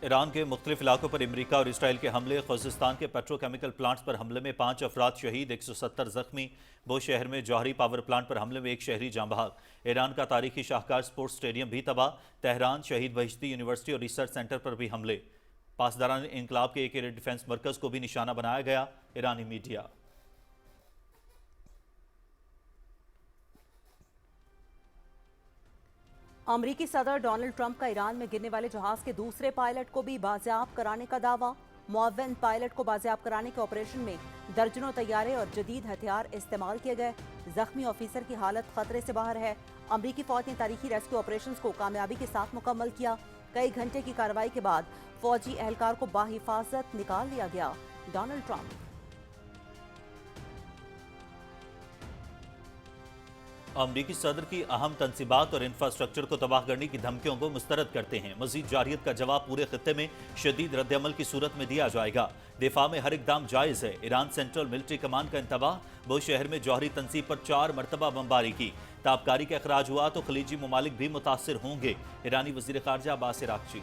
ایران کے مختلف علاقوں پر امریکہ اور اسرائیل کے حملے، خوزستان کے پیٹروکیمیکل پلانٹس پر حملے میں 5 افراد شہید، 170 زخمی۔ بو شہر میں جوہری پاور پلانٹ پر حملے میں 1 شہری جاں بحق۔ ایران کا تاریخی شاہکار سپورٹس اسٹیڈیم بھی تباہ۔ تہران شہید بہشتی یونیورسٹی اور ریسرچ سینٹر پر بھی حملے۔ پاسداران انقلاب کے ایک ایئر ڈیفنس مرکز کو بھی نشانہ بنایا گیا۔ ایرانی میڈیا امریکی صدر ڈونلڈ ٹرمپ کا ایران میں گرنے والے جہاز کے دوسرے پائلٹ کو بھی بازیاب کرانے کا دعویٰ۔ معاون پائلٹ کو بازیاب کرانے کے آپریشن میں درجنوں طیارے اور جدید ہتھیار استعمال کیے گئے۔ زخمی آفیسر کی حالت خطرے سے باہر ہے۔ امریکی فوج نے تاریخی ریسکیو آپریشنز کو کامیابی کے ساتھ مکمل کیا۔ کئی گھنٹے کی کارروائی کے بعد فوجی اہلکار کو بحفاظت نکال لیا گیا۔ ڈونلڈ ٹرمپ امریکی صدر کی اہم تنصیبات اور انفراسٹرکچر کو تباہ کرنے کی دھمکیوں کو مسترد کرتے ہیں۔ مزید جارحیت کا جواب پورے خطے میں شدید رد عمل کی صورت میں دیا جائے گا۔ دفاع میں ہر اقدام جائز ہے۔ ایران سینٹرل ملٹری کمانڈ کا انتباہ، بو شہر میں جوہری تنصیب پر 4 مرتبہ بمباری کی۔ تابکاری کا اخراج ہوا تو خلیجی ممالک بھی متاثر ہوں گے۔ ایرانی وزیر خارجہ عباس عراقچی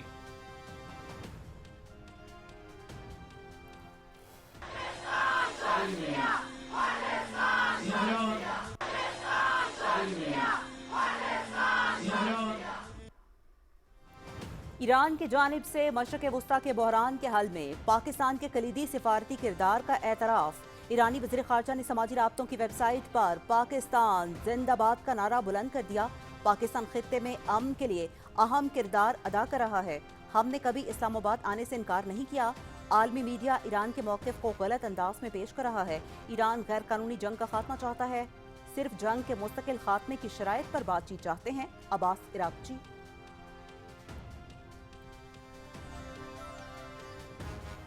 ایران کی جانب سے مشرق وسطیٰ کے بحران کے حل میں پاکستان کے کلیدی سفارتی کردار کا اعتراف۔ ایرانی وزیر خارجہ نے سماجی رابطوں کی ویب سائٹ پر پاکستان زندہ باد کا نعرہ بلند کر دیا۔ پاکستان خطے میں امن کے لیے اہم کردار ادا کر رہا ہے۔ ہم نے کبھی اسلام آباد آنے سے انکار نہیں کیا۔ عالمی میڈیا ایران کے موقف کو غلط انداز میں پیش کر رہا ہے۔ ایران غیر قانونی جنگ کا خاتمہ چاہتا ہے، صرف جنگ کے مستقل خاتمے کی شرائط پر بات چیت چاہتے ہیں۔ عباس عراقچی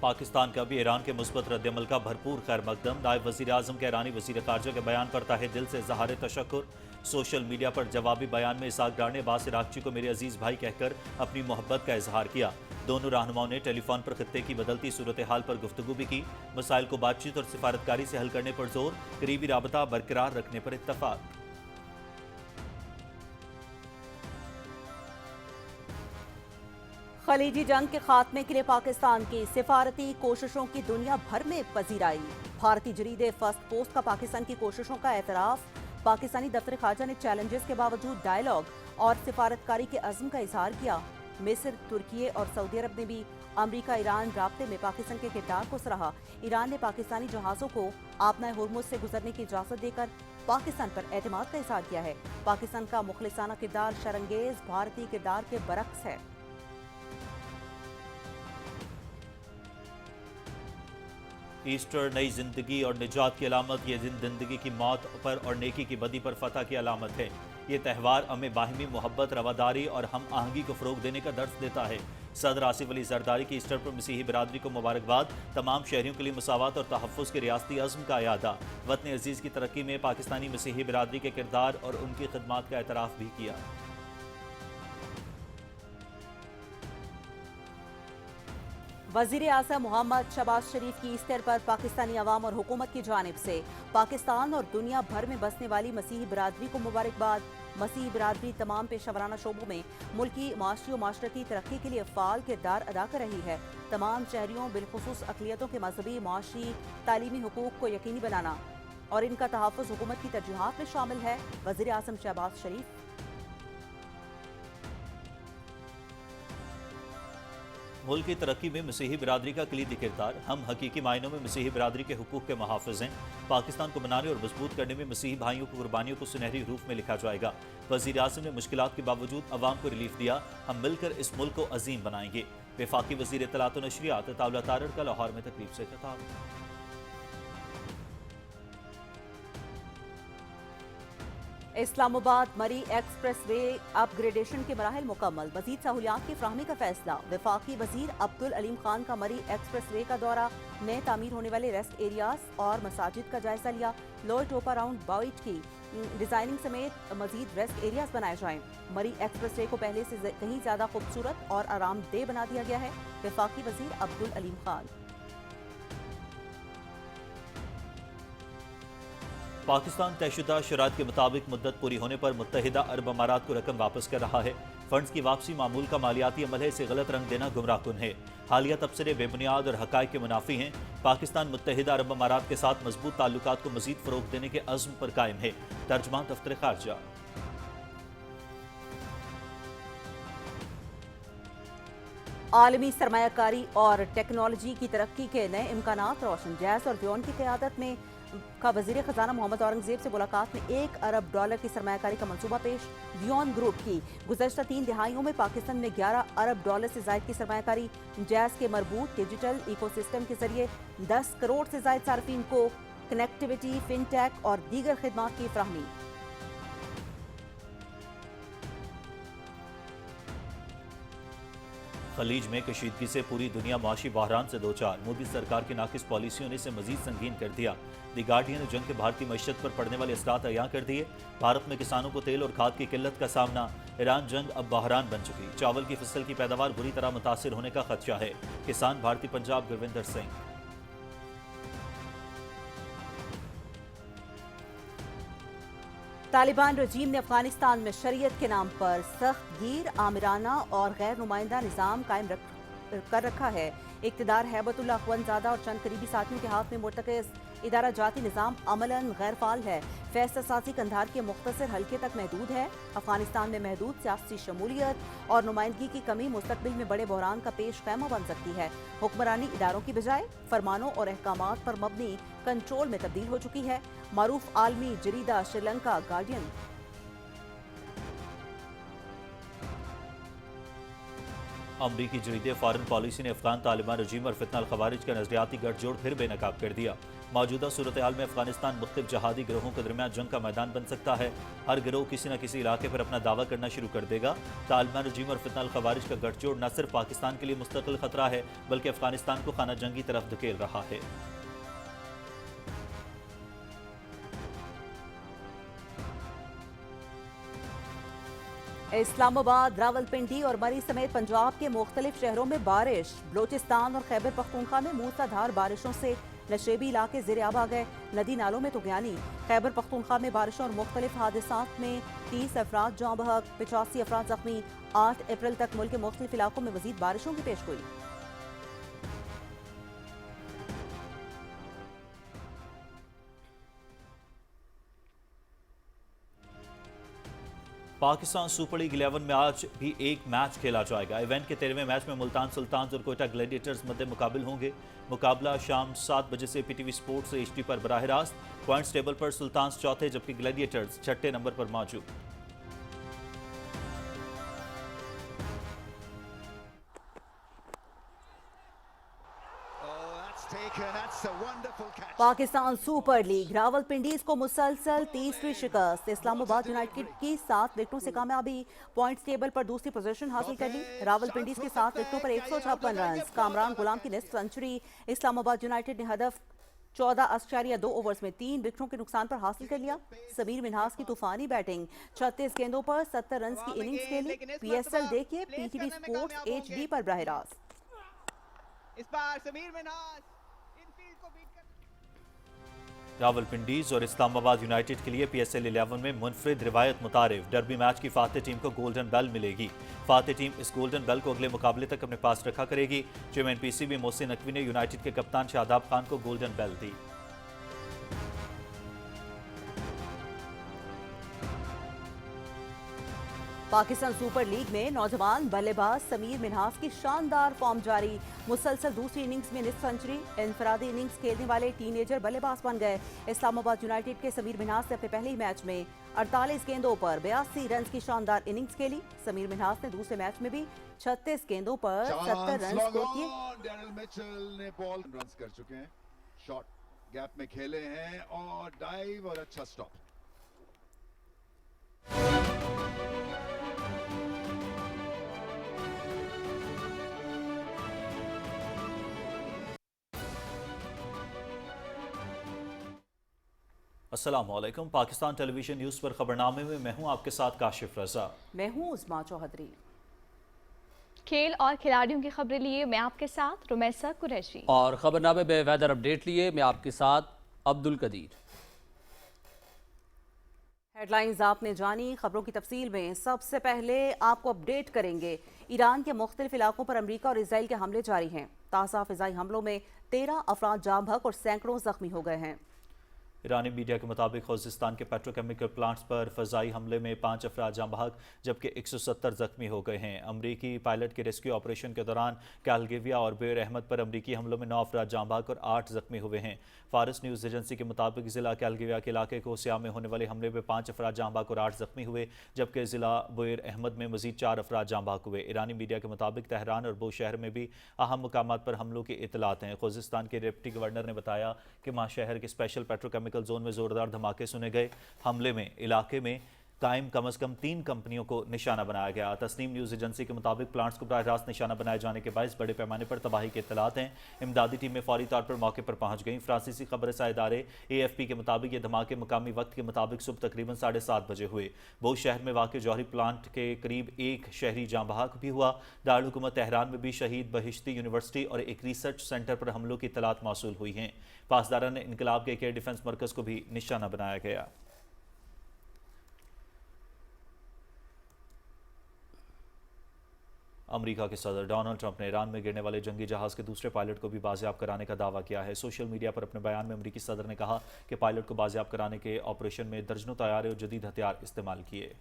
پاکستان کا بھی ایران کے مثبت رد عمل کا بھرپور خیر مقدم۔ نائب وزیر اعظم کے ایرانی وزیر خارجہ کے بیان پر تہہ دل سے اظہار تشکر۔ سوشل میڈیا پر جوابی بیان میں اسحاق ڈار نے عباس عراقچی کو میرے عزیز بھائی کہہ کر اپنی محبت کا اظہار کیا۔ دونوں رہنماؤں نے ٹیلی فون پر خطے کی بدلتی صورتحال پر گفتگو بھی کی۔ مسائل کو بات چیت اور سفارتکاری سے حل کرنے پر زور، قریبی رابطہ برقرار رکھنے پر اتفاق۔ خلیجی جنگ کے خاتمے کے لیے پاکستان کی سفارتی کوششوں کی دنیا بھر میں پذیرائی۔ بھارتی جریدے فرسٹ پوسٹ کا پاکستان کی کوششوں کا اعتراف۔ پاکستانی دفتر خارجہ نے چیلنجز کے باوجود ڈائیلاگ اور سفارتکاری کے عزم کا اظہار کیا۔ مصر، ترکی اور سعودی عرب نے بھی امریکہ ایران رابطے میں پاکستان کے کردار کو سراہا۔ ایران نے پاکستانی جہازوں کو آبنائے ہرمز سے گزرنے کی اجازت دے کر پاکستان پر اعتماد کا اظہار کیا ہے۔ پاکستان کا مخلصانہ کردار شرانگیز بھارتی کردار کے برعکس ہے۔ ایسٹر نئی زندگی اور نجات کی علامت۔ یہ زندگی کی موت پر اور نیکی کی بدی پر فتح کی علامت ہے۔ یہ تہوار ہمیں باہمی محبت، رواداری اور ہم آہنگی کو فروغ دینے کا درس دیتا ہے۔ صدر آصف علی زرداری کی ایسٹر پر مسیحی برادری کو مبارکباد۔ تمام شہریوں کے لیے مساوات اور تحفظ کے ریاستی عزم کا اعادہ۔ وطن عزیز کی ترقی میں پاکستانی مسیحی برادری کے کردار اور ان کی خدمات کا اعتراف بھی کیا۔ وزیر اعظم محمد شہباز شریف کی ایسٹر پر پاکستانی عوام اور حکومت کی جانب سے پاکستان اور دنیا بھر میں بسنے والی مسیحی برادری کو مبارکباد۔ مسیحی برادری تمام پیشہ ورانہ شعبوں میں ملکی معاشی و معاشرتی ترقی کے لیے فعال کردار ادا کر رہی ہے۔ تمام شہریوں بالخصوص اقلیتوں کے مذہبی، معاشی، تعلیمی حقوق کو یقینی بنانا اور ان کا تحفظ حکومت کی ترجیحات میں شامل ہے۔ وزیر اعظم شہباز شریف ملک کی ترقی میں مسیحی برادری کا کلیدی کردار۔ ہم حقیقی معنوں میں مسیحی برادری کے حقوق کے محافظ ہیں۔ پاکستان کو بنانے اور مضبوط کرنے میں مسیحی بھائیوں کی قربانیوں کو سنہری حروف میں لکھا جائے گا۔ وزیر اعظم نے مشکلات کے باوجود عوام کو ریلیف دیا۔ ہم مل کر اس ملک کو عظیم بنائیں گے۔ وفاقی وزیر اطلاعات و نشریات طاولہ تارڑ کا لاہور میں تقریب سے خطاب۔ اسلام آباد مری ایکسپریس وے اپ گریڈیشن کے مراحل مکمل، مزید سہولیات کی فراہمی کا فیصلہ۔ وفاقی وزیر عبدالعلیم خان کا مری ایکسپریس وے کا دورہ، نئے تعمیر ہونے والے ریسٹ ایریاز اور مساجد کا جائزہ لیا۔ لوئر ٹوپا راؤنڈ باؤٹ کی ڈیزائننگ سمیت مزید ریسٹ ایریاز بنائے جائیں۔ مری ایکسپریس وے کو پہلے سے کہیں زیادہ خوبصورت اور آرام دہ بنا دیا گیا ہے۔ وفاقی وزیر عبدالعلیم خان पाकिस्तान तयशुदा शराइत के मुताबिक मुद्दत पूरी होने पर मुत्तहिदा अरब अमारात को रकम वापस कर रहा है। फंड्स की वापसी मामूल का मालियाती अमल है, इसे गलत रंग देना गुमराहकुन है। हालिया तबसरे बेबुनियाद और हकायक के मुनाफी हैं। पाकिस्तान मुत्तहिदा अरब अमारात के साथ मजबूत ताल्लुकात को मजीद फरोग देने के अज़्म पर कायम है। तर्जुमान दफ्तर खारजा। आलमी सरमायाकारी और टेक्नोलॉजी की तरक्की के नए इम्कानात रोशन। जैस और दियोन की क़यादत में का वज़ीर ख़जाना मोहम्मद औरंगज़ेब से मुलाकात में $1 अरब की सरमायाकारी का मंसूबा पेश। दियोन ग्रुप की गुज़श्ता 3 दिहाइयों में पाकिस्तान में $11 अरब से ज़ायद की सरमायाकारी। जैस के मरबूत डिजिटल इकोसिस्टम के जरिए 10 करोड़ से ज़ायद सार्फिन को कनेक्टिविटी, फिनटेक और दीगर खिदमात की फराहमी। खलीज में कशीदगी से पूरी दुनिया माशी बहरान से दो चार। मोदी सरकार की नाकिस पॉलिसियों ने इसे मजीद संगीन कर दिया। दी गार्डियन ने जंग के भारतीय मईशत पर पड़ने वाले असरात अयां कर दिए। भारत में किसानों को तेल और खाद की किल्लत का सामना। ईरान जंग अब बहरान बन चुकी। चावल की फसल की पैदावार बुरी तरह मुतासिर होने का खदशा है। किसान भारतीय पंजाब गुरविंदर सिंह। तालिबान रजीम ने अफगानिस्तान में शरीयत के नाम पर सख्त गिर, आमिराना और गैर नुमाइंदा निज़ाम कायम कर रखा है। इक़्तिदार हैबतुल्लाह अखवंदज़ादा और चंद करीबी साथियों के हाथ में मुर्तकज़ इदारा जाती निज़ाम अमलन गैर फाल है। फैसला साज़ी कंधार के मुख्तसर हल्के तक महदूद है। अफगानिस्तान में महदूद सियासी शमूलियत और नुमाइंदगी की कमी मुस्तकबिल में बड़े बहरान का पेश खैमा बन सकती है। हुक्मरानी इदारों की बजाय फरमानों और अहकामात पर मबनी कंट्रोल में तब्दील हो चुकी है। मारूफ आलमी जरीदा श्रीलंका गार्डियन। अमरीकी जरीदे फॉरेन पॉलिसी ने अफगान तालिबान रजीम और फितना अल खवारिज का नजरियाती गठजोड़ फिर बेनकाब कर दिया। मौजूदा सूरत हाल में अफगानिस्तान मुख्तलिफ जहादी गिरोहों के दरमियान जंग का मैदान बन सकता है। हर गिरोह किसी न किसी इलाके पर अपना दावा करना शुरू कर देगा। तालिबान रजीम और फितना अल खवारिज का गठजोड़ न सिर्फ पाकिस्तान के लिए मुस्तकिल खतरा है, बल्कि अफगानिस्तान को खाना जंगी तरफ धकेल रहा है। इस्लामाबाद, रावलपिंडी और मरी समेत पंजाब के मुख्तलिफ शहरों में बारिश। बलोचिस्तान और खैबर पख्तूनख्वा में मूसलाधार बारिशों से नशेबी इलाके ज़ेर-आब आ गए। नदी नालों में तुगयानी। खैबर पख्तूनख्वा में बारिशों और मुख्तलिफ हादसात में 30 अफराद जाँ बहक, 85 अफराद जख्मी। 8 अप्रैल तक मुल्क के मुख्तलिफ इलाकों में मजीद बारिशों की पेशगोई। पाकिस्तान सुपर लीग 11 में आज भी एक मैच खेला जाएगा। इवेंट के 13वें मैच में मुल्तान सुल्तान्स और कोयटा ग्लैडिएटर्स मध्य मुकाबिल होंगे। मुकाबला शाम 7 बजे से पीटीवी स्पोर्ट्स से HD पर बराह रास्त। पॉइंट्स टेबल पर सुल्तान्स चौथे जबकि ग्लैडिएटर्स 6ठे नंबर पर मौजूद। पाकिस्तान सुपर लीग रावलपिंडीज को मुसलसल तीसरी शिकस्त। इस्लामाबाद यूनाइटेड की 7 विकेटों से कामयाबी। पॉइंट्स टेबल पर दूसरी पोजीशन हासिल कर ली। रावलपिंडीज के 7 विकेटों पर 156 रन। कामरान गुलाम की निस्फ सेंचुरी। इस्लामाबाद यूनाइटेड ने हदफ 14.2 ओवर्स में 3 विकेटों के नुकसान पर हासिल कर लिया। समीर मिन्हास की तूफानी बैटिंग। 36 गेंदों पर 70 रन की इनिंग्स खेली। PSL देखिए PTV स्पोर्ट्स HD पर बराह रास्त। इस बार समीर मिन्हास इनफील्ड को बीट कर रावलपिंडीज और इस्लामाबाद यूनाइटेड के लिए PSL 11 में मुनफरिद रिवायत मुतारिफ। डर्बी मैच की फातेह टीम को गोल्डन बेल मिलेगी। फातेह टीम इस गोल्डन बेल को अगले मुकाबले तक अपने पास रखा करेगी। चेयरमैन PCB मोहसिन नकवी ने यूनाइटेड के कप्तान शादाब खान को गोल्डन बेल दी। पाकिस्तान सुपर लीग में नौजवान बल्लेबाज समीर मिन्हास की शानदार फॉर्म जारी। मुसलसल दूसरी इनिंग्स में निस्फ सेंचुरी। इनफरादी इनिंग्स खेलने वाले टीनेजर बल्लेबाज बन गए। इस्लामाबाद यूनाइटेड के समीर मिन्हास ने अपने पहले ही मैच में 48 गेंदों पर 82 रन की शानदार इनिंग्स खेली। समीर मिन्हास ने दूसरे मैच में भी 36 गेंदों पर 70 रन स्कोर किए। डैनियल मिचेल ने बॉल रन कर चुके हैं। शॉट गैप में खेले हैं और डाइव और अच्छा स्टॉप। अस्सलाम वालेकुम। पाकिस्तान टेलीविजन न्यूज़ पर खबरनामे में मैं हूं आपके साथ काशिफ रजा। मैं हूं उस्मा चौधरी। खेल और खिलाड़ियों की खबरें लिए मैं आपके साथ रुमैसा कुरैशी और खबरनामे में वेदर अपडेट लिए मैं आपके साथ अब्दुल कदीर। हेड लाइंस आपने जानी। खबरों की तफसील में सबसे पहले आपको अपडेट करेंगे। ईरान के मुख्तलिफ इलाकों पर अमरीका और इसराइल के हमले जारी हैं। ताज़ा फ़िज़ाई हमलों में 13 अफराद जाँ बहक और सैकड़ों जख्मी हो गए हैं। ईरानी मीडिया के मुताबिक खुजिस्तान के पेट्रोकेमिकल प्लांट्स पर फ़ज़ाई हमले में 5 अफराद जाँ बहक जबकि 170 जख्मी हो गए हैं। अमरीकी पायलट के रेस्क्यू ऑपरेशन के दौरान कैलगिविया और बेर अहमद पर अमरीकी हमलों में 9 अफराद जाँ बहक और 8 जख्मी हुए हैं। फारस न्यूज़ एजेंसी के मुताबिक ज़िला कैलगिविया के इलाके को सिया में होने वाले हमले में 5 अफराद जाँ बहक और 8 जख्मी हुए, जबकि ज़िला बेर अहमद में मज़ीद 4 अफराद जाँ बहक हुए। ईरानी मीडिया के मुताबिक तेहरान और बूशहर में भी अहम मुकामात पर हमलों की इतलात हैं। खुजिस्तान के डिप्टी गवर्नर ने बताया कि माशहर के स्पेशल पेट्रोकेमिकल जोन में ज़ोरदार धमाके सुने गए। हमले में इलाके में कायम कम अज़ कम 3 कंपनियों को निशाना बनाया गया। तस्नीम न्यूज़ एजेंसी के मुताबिक प्लांट्स को बराह रास्त निशाना बनाए जाने के बायस बड़े पैमाने पर तबाही के इत्तलात हैं। इमदादी टीमें फौरी तौर पर मौके पर पहुंच गईं। फ्रांसीसी खबर रसा इदारे AFP के मुताबिक ये धमाके मुकामी वक्त के मुताबिक सुबह तकरीबन 7:30 बजे हुए। बहुत शहर में वाक़ जौहरी प्लांट के करीब एक शहरी जाँ बहक भी हुआ। दारुल हुकूमत तेहरान में भी शहीद बहिश्ती यूनिवर्सिटी और एक रिसर्च सेंटर पर हमलों की इत्तलात मौसूल हुई हैं। पासदारान इनकलाब के एक एयर डिफेंस मरकज़ को भी निशाना बनाया गया। अमेरिका के सदर डोनाल्ड ट्रंप ने ईरान में गिरने वाले जंगी जहाज के दूसरे पायलट को भी बाजियाब कराने का दावा किया है। सोशल मीडिया पर अपने बयान में अमेरिकी सदर ने कहा कि पायलट को बाजियाब कराने के ऑपरेशन में दर्जनों तैयारे और जदीद हथियार इस्तेमाल किए।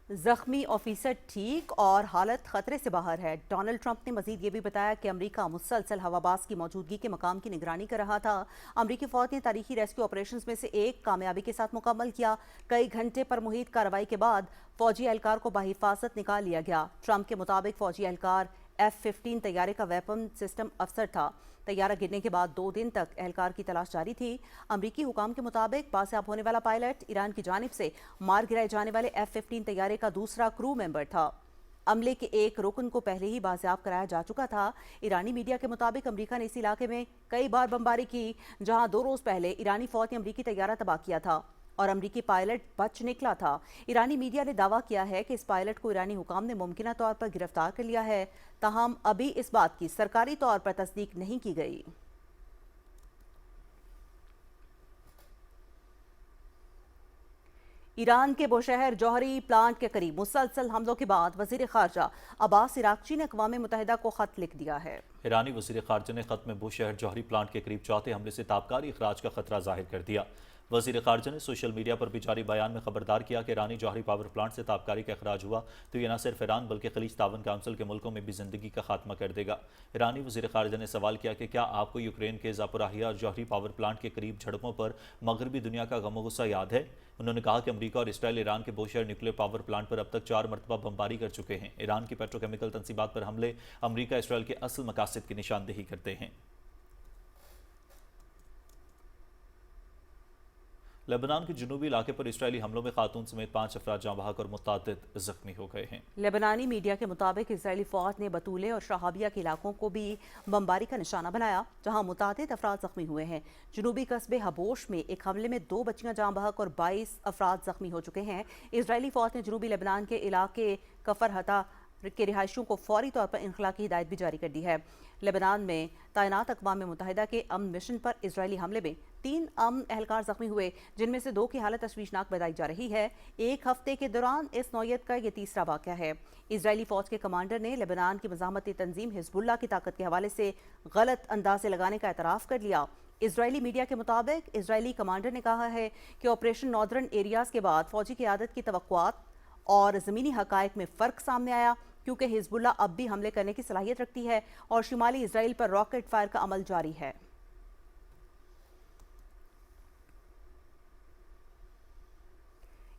जख्मी ऑफिसर ठीक और हालत खतरे से बाहर है। डोनाल्ड ट्रंप ने मजीद ये भी बताया कि अमेरिका मुसलसल हवाबाज की मौजूदगी के मकाम की निगरानी कर रहा था। अमेरिकी फौज ने तारीखी रेस्क्यू ऑपरेशंस में से एक कामयाबी के साथ मुकम्मल किया। कई घंटे पर मुहित कार्रवाई के बाद फौजी एहलकार को बाहिफाजत निकाल लिया गया। ट्रंप के मुताबिक फौजी एहलकार F-15 तैयारे का वेपन सिस्टम अफसर था। तैयारा गिरने के बाद 2 दिन तक एहलकार की तलाश जारी थी। अमरीकी हुकाम के मुताबिक बाजियाब होने वाला पायलट ईरान की जानिब से मार गिराए जाने वाले F-15 तैयारे का दूसरा क्रू मेंबर था। अमले के एक रुकन को पहले ही बाजियाब कराया जा चुका था। ईरानी मीडिया के मुताबिक अमरीका ने इस इलाके में कई बार बमबारी की, जहां 2 रोज पहले ईरानी फौज ने अमरीकी तैयारा तबाह किया था और अमरीकी पायलट बच निकला था। ईरानी मीडिया ने दावा किया है कि इस पायलट को ईरानी हुकाम ने मुमकिना तौर पर गिरफ्तार कर लिया है, ताहम अभी इस बात की सरकारी तौर पर तस्दीक नहीं की गई। ईरान के बुशहर जौहरी प्लांट के करीब मुसलसल हमलों के बाद वजीर खारजा अब्बास इराक्ची ने अक़वाम मुत्तहिदा को खत लिख दिया है। ईरानी वजीर खारजा ने खत में बुशहर जौहरी प्लांट के करीब चौथे हमले से ताबकारी इखराज का खतरा जाहिर कर दिया। वज़ीर ख़ारजा ने सोशल मीडिया पर भी जारी बयान में खबरदार किया कि ईरानी जौहरी पावर प्लांट से ताबकारी का अखराज हुआ तो ये न सिर्फ ईरान बल्कि खलीज तावन काउंसिल के मुल्कों में भी ज़िंदगी का खात्मा कर देगा। ईरानी वज़ीर ख़ारजा ने सवाल किया कि क्या आपको यूक्रेन के ज़ापोरिज़िया और जौहरी पावर प्लांट के करीब झड़पों पर मगरबी दुनिया का गम गुस्सा याद है। उन्होंने कहा कि अमरीका और इसराइल ईरान के बुशहर न्यूक्लियर पावर प्लांट पर अब तक 4 मरतबा बमबारी कर चुके हैं। ईरान की पेट्रोकेमिकल तंसीबात पर हमले अमरीका इसराइल के असल मकासद की निशानदेही करते हैं। लेबनान के जुनूबी इलाके पर इसराइली हमलों में खातून समेत 5 अफराद जाँ बहक और मुतअद्दिद जख्मी हो गए हैं। लेबनानी मीडिया के मुताबिक इसराइली फौज ने बतूले और शहाबिया के इलाकों को भी बमबारी का निशाना बनाया, जहां मुतअद्दिद अफराद जख्मी हुए हैं। जुनूबी कस्बे हबोश में एक हमले में 2 बच्चियां जाँ बहक और 22 अफराद जख्मी हो चुके हैं। इसराइली फौज ने जुनूबी लेबनान के इलाके कफर हता के रिहायशियों को फौरी तौर पर इनखला की हिदायत भी जारी कर दी है। लेबनान में तैनात अक़वाम मुत्तहिदा के अमन मिशन पर इसराइली हमले में 3 अमन एहलकार जख्मी हुए, जिनमें से 2 की हालत तशवीशनाक बताई जा रही है। एक हफ्ते के दौरान इस नौयत का यह तीसरा वाक़या है। इसराइली फौज के कमांडर ने लेबनान की मज़ाहमती तंजीम हिजबुल्लाह की ताकत के हवाले से गलत अंदाजे लगाने का एतराफ़ कर लिया। इसराइली मीडिया के मुताबिक इसराइली कमांडर ने कहा है कि ऑपरेशन नॉर्दर्न एरियाज़ के बाद फौजी क़यादत की तवक्कुआत और ज़मीनी हक़ाइक़ में फ़र्क सामने आया, क्योंकि हिजबुल्लाह अब भी हमले करने की सलाहियत रखती है और शुमाली इसराइल पर रॉकेट फायर का अमल जारी है।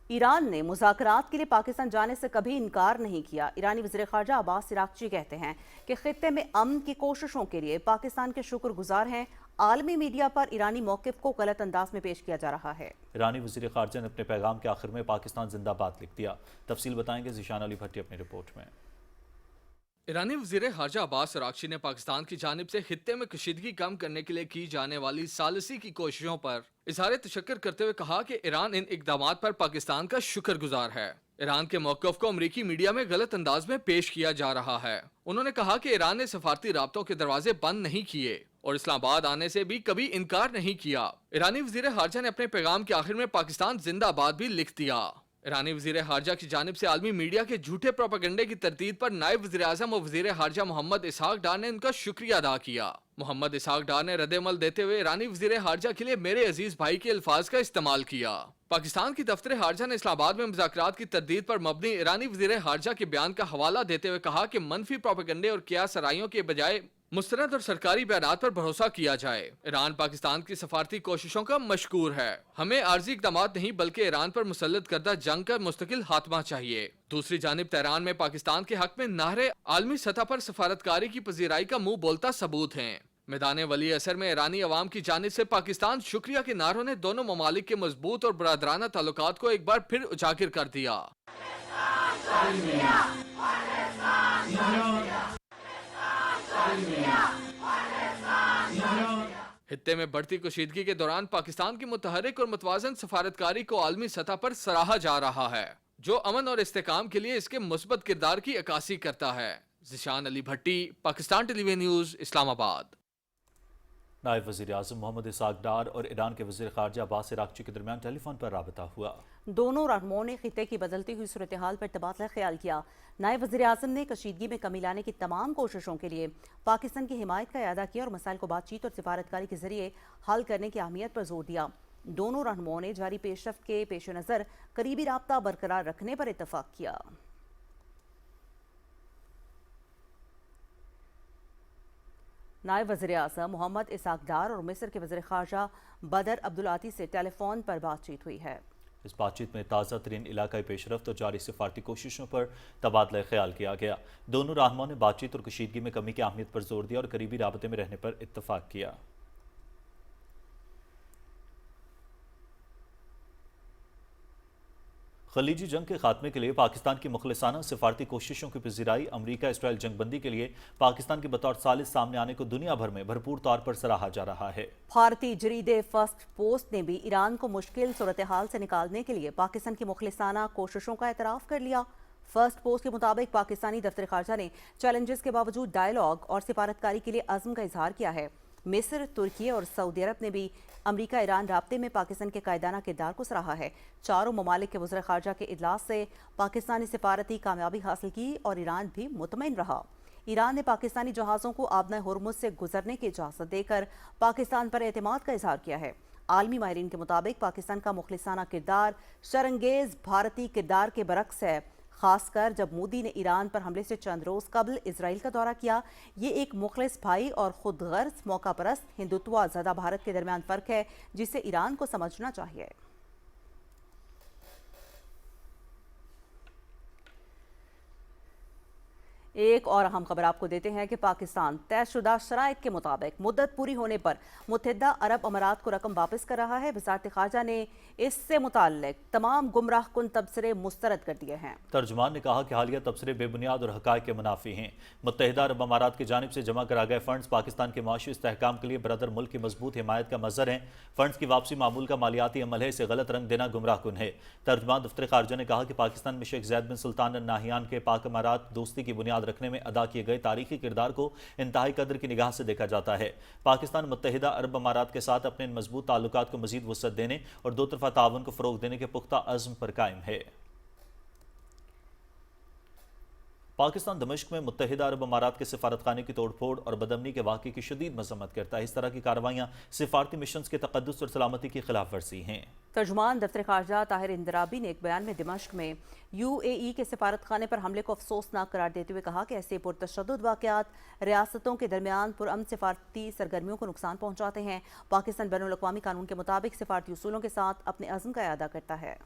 ईरान ने मुज़ाकरात के लिए पाकिस्तान जाने से कभी इनकार नहीं किया। ईरानी वज़ीर ख़ारजा अब्बास इराक्ची कहते हैं कि खित्ते में अमन की कोशिशों के लिए पाकिस्तान के शुक्रगुजार हैं। आलमी मीडिया पर ईरानी मौक़िफ़ को गलत अंदाज में पेश किया जा रहा है। ईरानी वज़ीर ख़ारजा ने अपने पैगाम के आखिर में पाकिस्तान जिंदाबाद लिख दिया। तफसील बताएंगे ज़ीशान अली भट्टी अपनी रिपोर्ट में। ईरानी वज़ीर ख़ारजा अब्बास इराक्ची ने पाकिस्तान की जानिब से खित्ते में कशीदगी कम करने के लिए की जाने वाली सालिसी की कोशिशों पर इज़हार तशक्कुर करते हुए कहा कि ईरान इन इक़दामात पर पाकिस्तान का शुक्रगुजार है। ईरान के मौक़िफ़ को अमरीकी मीडिया में गलत अंदाज में पेश किया जा रहा है। उन्होंने कहा कि ईरान ने सफारती राब्तों के दरवाजे बंद नहीं किए और इस्लामाबाद आने से भी कभी इनकार नहीं किया। ईरानी वज़ीर ख़ारजा ने अपने पैगाम के आखिर में पाकिस्तान जिंदाबाद भी लिख दिया। ईरानी वजीर हारजा की जानिब से आलमी मीडिया के झूठे प्रोपेगेंडे की तरदीद पर नायब वजीर आजम और वजीर हारजा मोहम्मद इसहाक डार ने उनका शुक्रिया अदा किया। मोहम्मद इसहाक डार ने रद्द-ए-अमल देते हुए ईरानी वजीर हारजा के लिए मेरे अजीज भाई के अल्फाज का इस्तेमाल किया। पाकिस्तान की दफ्तर हारजा ने इस्लामाबाद में मुज़ाकरात की तरदीद पर मबनी ईरानी वजीर हारजा के बयान का हवाला देते हुए कहा कि मनफी प्रोपेगेंडे और कियास सराइयों के बजाय मुस्तरद और सरकारी बयानात पर भरोसा किया जाए। ईरान पाकिस्तान की सफारती कोशिशों का मशकूर है। हमें आर्जी इक़दामात नहीं बल्कि ईरान पर मुसल्लत करदा जंग का मुस्तकिल खात्मा चाहिए। दूसरी जानिब तेहरान में पाकिस्तान के हक में नाहरे आलमी सतह पर सफारतकारी की पजीराई का मुंह बोलता सबूत हैं। मैदान वली असर में ईरानी अवाम की जानिब से पाकिस्तान शुक्रिया के नारों ने दोनों ममालिक के मजबूत और बरादराना ताल्लुकात को एक बार फिर उजागर कर दिया। हित्ते में बढ़ती कशीदगी के दौरान पाकिस्तान की मुतहरिक और मुतवाजन सफारतकारी को आलमी सतह पर सराहा जा रहा है, जो अमन और इस्तेकाम के लिए इसके मुस्बत किरदार की अक्कासी करता है। ज़िशान अली भट्टी, पाकिस्तान टेलीविजन न्यूज़, इस्लामाबाद। नायब वज़ीर आज़म मोहम्मद इसहाक डार और ईरान के वज़ीर ख़ारजा अब्बास अराग़ची के दरमियान टेलीफोन पर राबता हुआ। दोनों रहनुमाओं ने खित्ते की बदलती हुई सूरत हाल पर तबादला ख्याल किया। नायब वज़ीर आज़म ने कशीदगी में कमी लाने की तमाम कोशिशों के लिए पाकिस्तान की हिमायत का इआदा किया और मसाइल को बातचीत और सिफारतकारी के जरिए हल करने की अहमियत पर जोर दिया। दोनों रहनुमाओं ने जारी पेशरफ्त के पेश नज़र करीबी राब्ता बरकरार रखने पर इत्तफाक किया। नायब वज़ीर आज़म मोहम्मद इसहाक डार और मिस्र के वज़ीर ख़ारजा बदर अब्दुल-आती से टेलीफोन पर बातचीत हुई है। इस बातचीत में ताज़ा तरीन इलाकाई पेशरफ्त और जारी सिफारती कोशिशों पर तबादला ख्याल किया गया। दोनों रहनुमाओं ने बातचीत और कशीदगी में कमी की अहमियत पर जोर दिया और करीबी राबते में रहने पर इत्तफाक किया। खलीजी जंग के खात्मे के लिए पाकिस्तान की मुखलिसाना सिफारती कोशिशों की पजीराई अमरीका इसराइल जंगबंदी के लिए पाकिस्तान के बतौर सालिस सामने आने को दुनिया भर में भरपूर तौर पर सराहा जा रहा है। भारतीय जरीदे फर्स्ट पोस्ट ने भी ईरान को मुश्किल सूरत हाल से निकालने के लिए पाकिस्तान की मुखलिसाना कोशिशों का एतराफ़ कर लिया। फर्स्ट पोस्ट के मुताबिक पाकिस्तानी दफ्तर खारजा ने चैलेंजेस के बावजूद डायलॉग और सिफारतकारी के लिए अज़्म का इजहार किया है। मिस्र, तुर्की और सऊदी अरब ने भी अमरीका ईरान राब्ते में पाकिस्तान के कायदाना किरदार को सराहा है। चारों ममालिक के वज़ीर ख़ारजा के इजलास से पाकिस्तानी सिफारती कामयाबी हासिल की और ईरान भी मुतमईन रहा। ईरान ने पाकिस्तानी जहाज़ों को आबना हुर्मुज़ से गुजरने की इजाज़त देकर पाकिस्तान पर एतमाद का इजहार किया है। आलमी माहिरीन के मुताबिक पाकिस्तान का मुखलिसाना किरदार शरंगेज़ भारतीय किरदार के बरक्स है, खासकर जब मोदी ने ईरान पर हमले से चंद रोज कबल इजराइल का दौरा किया। ये एक मुखलिस भाई और खुद गर्ज मौका परस्त हिंदुत्व ज़दा भारत के दरमियान फ़र्क है, जिसे ईरान को समझना चाहिए। एक और अहम खबर आपको देते हैं कि पाकिस्तान तयशुदा शराइत के मुताबिक मुद्दत पूरी होने पर मुत्तहिदा अरब अमारात को रकम वापस कर रहा है। वज़ारत ख़ारजा ने इससे मुताल्लिक तमाम गुमराह कुन तबसरे मुस्तरद कर दिए हैं। तर्जुमान ने कहा कि हालिया तबसरे बेबुनियाद और हक़ाइक़ के मुनाफी हैं। मुत्तहिदा अरब अमारात की जानिब से जमा करा गए फ़ंड्स पाकिस्तान के माशी इस्तेहकाम के लिए ब्रदर मुल्क की मजबूत हिमायत का मज़हर हैं। फ़ंड्स की वापसी मामूल का मालियाती अमल है, इसे गलत रंग देना गुमराह कुन है। तर्जुमान दफ्तर ख़ारजा ने कहा कि पाकिस्तान में शेख ज़ैद बिन सुल्तान अल नाहियान के पाक अमारात दोस्ती की बुनियाद रखने में अदा किए गए तारीखी किरदार को इंतहाई कदर की निगाह से देखा जाता है। पाकिस्तान मुत्तहिदा अरब अमारात के साथ अपने इन मजबूत ताल्लुकात को मजीद वुसअत देने और दो तरफा ताउन को फरोग देने के पुख्ता अज़्म पर कायम है। पाकिस्तान दमिश्क में मुत्तहिदा अरब अमारात के सिफारतखाने की तोड़फोड़ और बदअमनी के वाक़े की शदीद मज़म्मत करता है। इस तरह की कार्रवाइयाँ सिफारती मिशंस के तक़द्दुस और सलामती की खिलाफ वर्जी हैं। तर्जुमान दफ्तर ख़ारजा ताहिर इंदराबी ने एक बयान में दिमाश्क में UAE के सिफारतखाने पर हमले को अफसोसनाक करार देते हुए कहा कि ऐसे पुरतशद्दुद वाक़यात रियासतों के दरमियान पुरअमन सिफारती सरगर्मियों को नुकसान पहुँचाते हैं। पाकिस्तान बैनुल-अक़वामी कानून के मुताबिक सिफारती उसूलों के साथ अपने अज़्म का अदा करता है।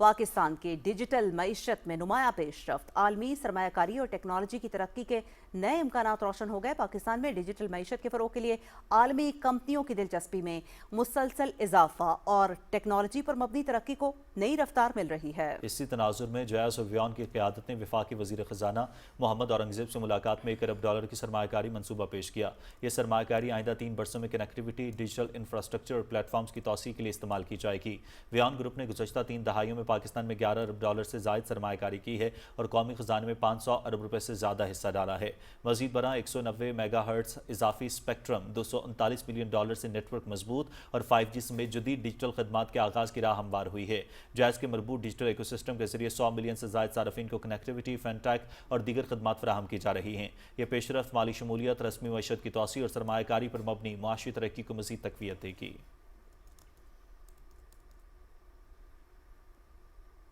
पाकिस्तान के डिजिटल मईशत में नुमाया पेशरफ्त, आलमी सरमायाकारी और टेक्नोलॉजी की तरक्की के नए इम्कानात रोशन हो गए। पाकिस्तान में डिजिटल मईशत के फ़रोग के लिए आलमी कंपनियों की दिलचस्पी में मुसलसल इजाफा और टेक्नोलॉजी पर मबनी तरक्की को नई रफ्तार मिल रही है। इसी तनाजुर में जया सुफियान की क़यादत ने वफाकी वज़ीर ख़जाना मोहम्मद औरंगज़ेब से मुलाकात में $1 अरब की सरमायाकारी मनसूबा पेश किया। यह सरमायाकारी आइंदा 3 बरसों में कनेक्टिविटी, डिजिटल इंफ्रास्ट्रक्चर और प्लेटफॉर्म्स की तौसीक़ के लिए इस्तेमाल की जाएगी। वियान ग्रुप ने गुज़श्ता 3 दहाइयों में پاکستان میں 11 ارب ڈالر سے زائد سرمایہ کاری کی ہے اور قومی خزانے میں 500 ارب روپے سے زیادہ حصہ ڈالا ہے۔ مزید برآں 190 میگا ہرٹز اضافی اسپیکٹرم، 239 ملین ڈالر سے نیٹ ورک مضبوط اور 5G سمیت جدید ڈیجیٹل خدمات کے آغاز کی راہ ہموار ہوئی ہے۔ جائز کے مربوط ڈیجیٹل ایکو سسٹم کے ذریعے 100 ملین سے زائد صارفین کو کنیکٹیوٹی، فنٹیک اور دیگر خدمات فراہم کی جا رہی ہیں۔ یہ پیش رفت مالی شمولیت، رسمی معیشت کی توسیع اور سرمایہ کاری پر مبنی معاشی ترقی کو مزید تقویت دے گی۔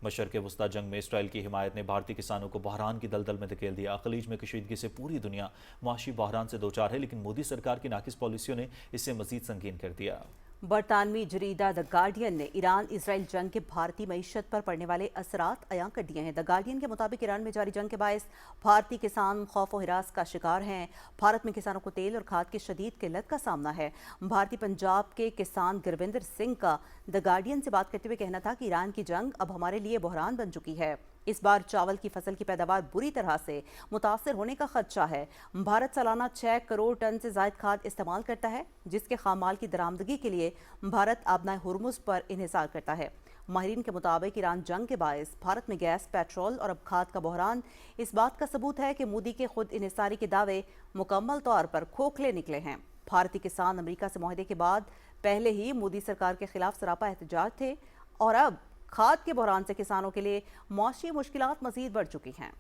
مشرق وسطی جنگ میں اسرائیل کی حمایت نے بھارتی کسانوں کو بحران کی دلدل میں دھکیل دیا۔ خلیج میں کشیدگی سے پوری دنیا معاشی بحران سے دوچار ہے، لیکن مودی سرکار کی ناقص پالیسیوں نے اسے مزید سنگین کر دیا۔ برطانوی جریدہ دی گارڈین نے ایران اسرائیل جنگ کے بھارتی معیشت پر پڑنے والے اثرات عیاں کر دیے ہیں۔ دی گارڈین کے مطابق ایران میں جاری جنگ کے باعث بھارتی کسان خوف و ہراس کا شکار ہیں۔ بھارت میں کسانوں کو تیل اور کھاد کی شدید قلت کا سامنا ہے۔ بھارتی پنجاب کے کسان گرویندر سنگھ کا دی گارڈین سے بات کرتے ہوئے کہنا تھا کہ ایران کی جنگ اب ہمارے لیے بحران بن چکی ہے۔ اس بار چاول کی فصل کی پیداوار بری طرح سے متاثر ہونے کا خدشہ ہے۔ بھارت سالانہ 6 کروڑ ٹن سے زائد کھاد استعمال کرتا ہے، جس کے خام مال کی درآمدگی کے لیے بھارت آبنائے ہرمز پر انحصار کرتا ہے۔ ماہرین کے مطابق ایران جنگ کے باعث بھارت میں گیس، پیٹرول اور اب کھاد کا بحران اس بات کا ثبوت ہے کہ مودی کے خود انحصاری کے دعوے مکمل طور پر کھوکھلے نکلے ہیں۔ بھارتی کسان امریکہ سے معاہدے کے بعد پہلے ہی مودی سرکار کے خلاف سراپا احتجاج تھے اور اب کھاد کے بحران سے کسانوں کے لیے معاشی مشکلات مزید بڑھ چکی ہیں۔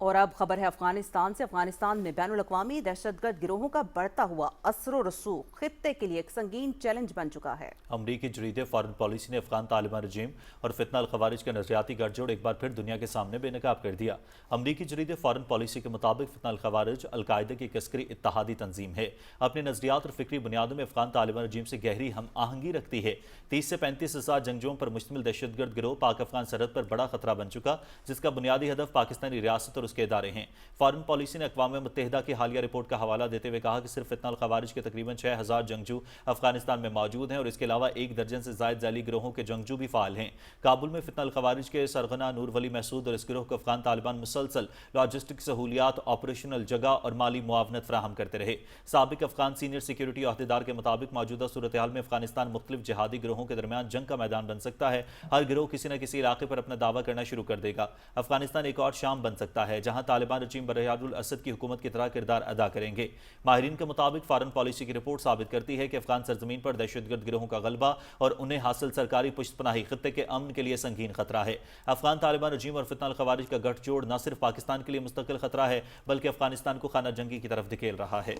اور اب خبر ہے افغانستان سے۔ افغانستان میں بین الاقوامی دہشت گرد گروہوں کا بڑھتا ہوا اثر و رسوخ خطے کے لیے ایک سنگین چیلنج بن چکا ہے۔ امریکی جریدے فارن پالیسی نے افغان طالبان رجیم اور فتنہ الخوارج کے نظریاتی گٹھ جوڑ ایک بار پھر دنیا کے سامنے بے نقاب کر دیا۔ امریکی جریدے فارن پالیسی کے مطابق فتنہ الخوارج القاعدہ کی ایک عسکری اتحادی تنظیم ہے، اپنے نظریات اور فکری بنیادوں میں افغان طالبان رجیم سے گہری ہم آہنگی رکھتی ہے۔ 30 سے 35 ہزار جنگجوؤں پر مشتمل دہشت گرد گروہ پاک افغان سرحد پر بڑا خطرہ بن چکا، جس کا بنیادی ہدف پاکستانی ریاست اور اس کے ادارے ہیں۔ فارن پالیسی نے اقوام متحدہ کی حالیہ رپورٹ کا حوالہ دیتے ہوئے کہا کہ صرف فتنہ الخوارج کے تقریباً 6000 جنگجو افغانستان میں موجود ہیں اور اس کے علاوہ 1 درجن سے زائد ذیلی گروہوں کے جنگجو بھی فعال ہیں۔ کابل میں فتنہ الخوارج کے سرغنہ نور ولی محسود اور اس گروہ کو افغان طالبان مسلسل لاجسٹک سہولیات، آپریشنل جگہ اور مالی معاونت فراہم کرتے رہے۔ سابق افغان سینئر سیکیورٹی عہدیدار کے مطابق موجودہ صورتحال میں افغانستان مختلف جہادی گروہوں کے درمیان جنگ کا میدان بن سکتا ہے۔ ہر گروہ کسی نہ کسی علاقے پر اپنا دعویٰ کرنا شروع کر دے گا۔ افغانستان ایک اور شام بن سکتا ہے جہاں طالبان رجیم بشار الاسد کی حکومت کی طرح کردار ادا کریں گے۔ ماہرین کے مطابق فارن پالیسی کی رپورٹ ثابت کرتی ہے کہ افغان سرزمین پر دہشت گرد گروہوں کا غلبہ اور انہیں حاصل سرکاری پشت پناہی خطے کے امن کے لیے سنگین خطرہ ہے۔ افغان طالبان رجیم اور فتنہ الخوارج کا گٹھ جوڑ نہ صرف پاکستان کے لیے مستقل خطرہ ہے بلکہ افغانستان کو خانہ جنگی کی طرف دھکیل رہا ہے۔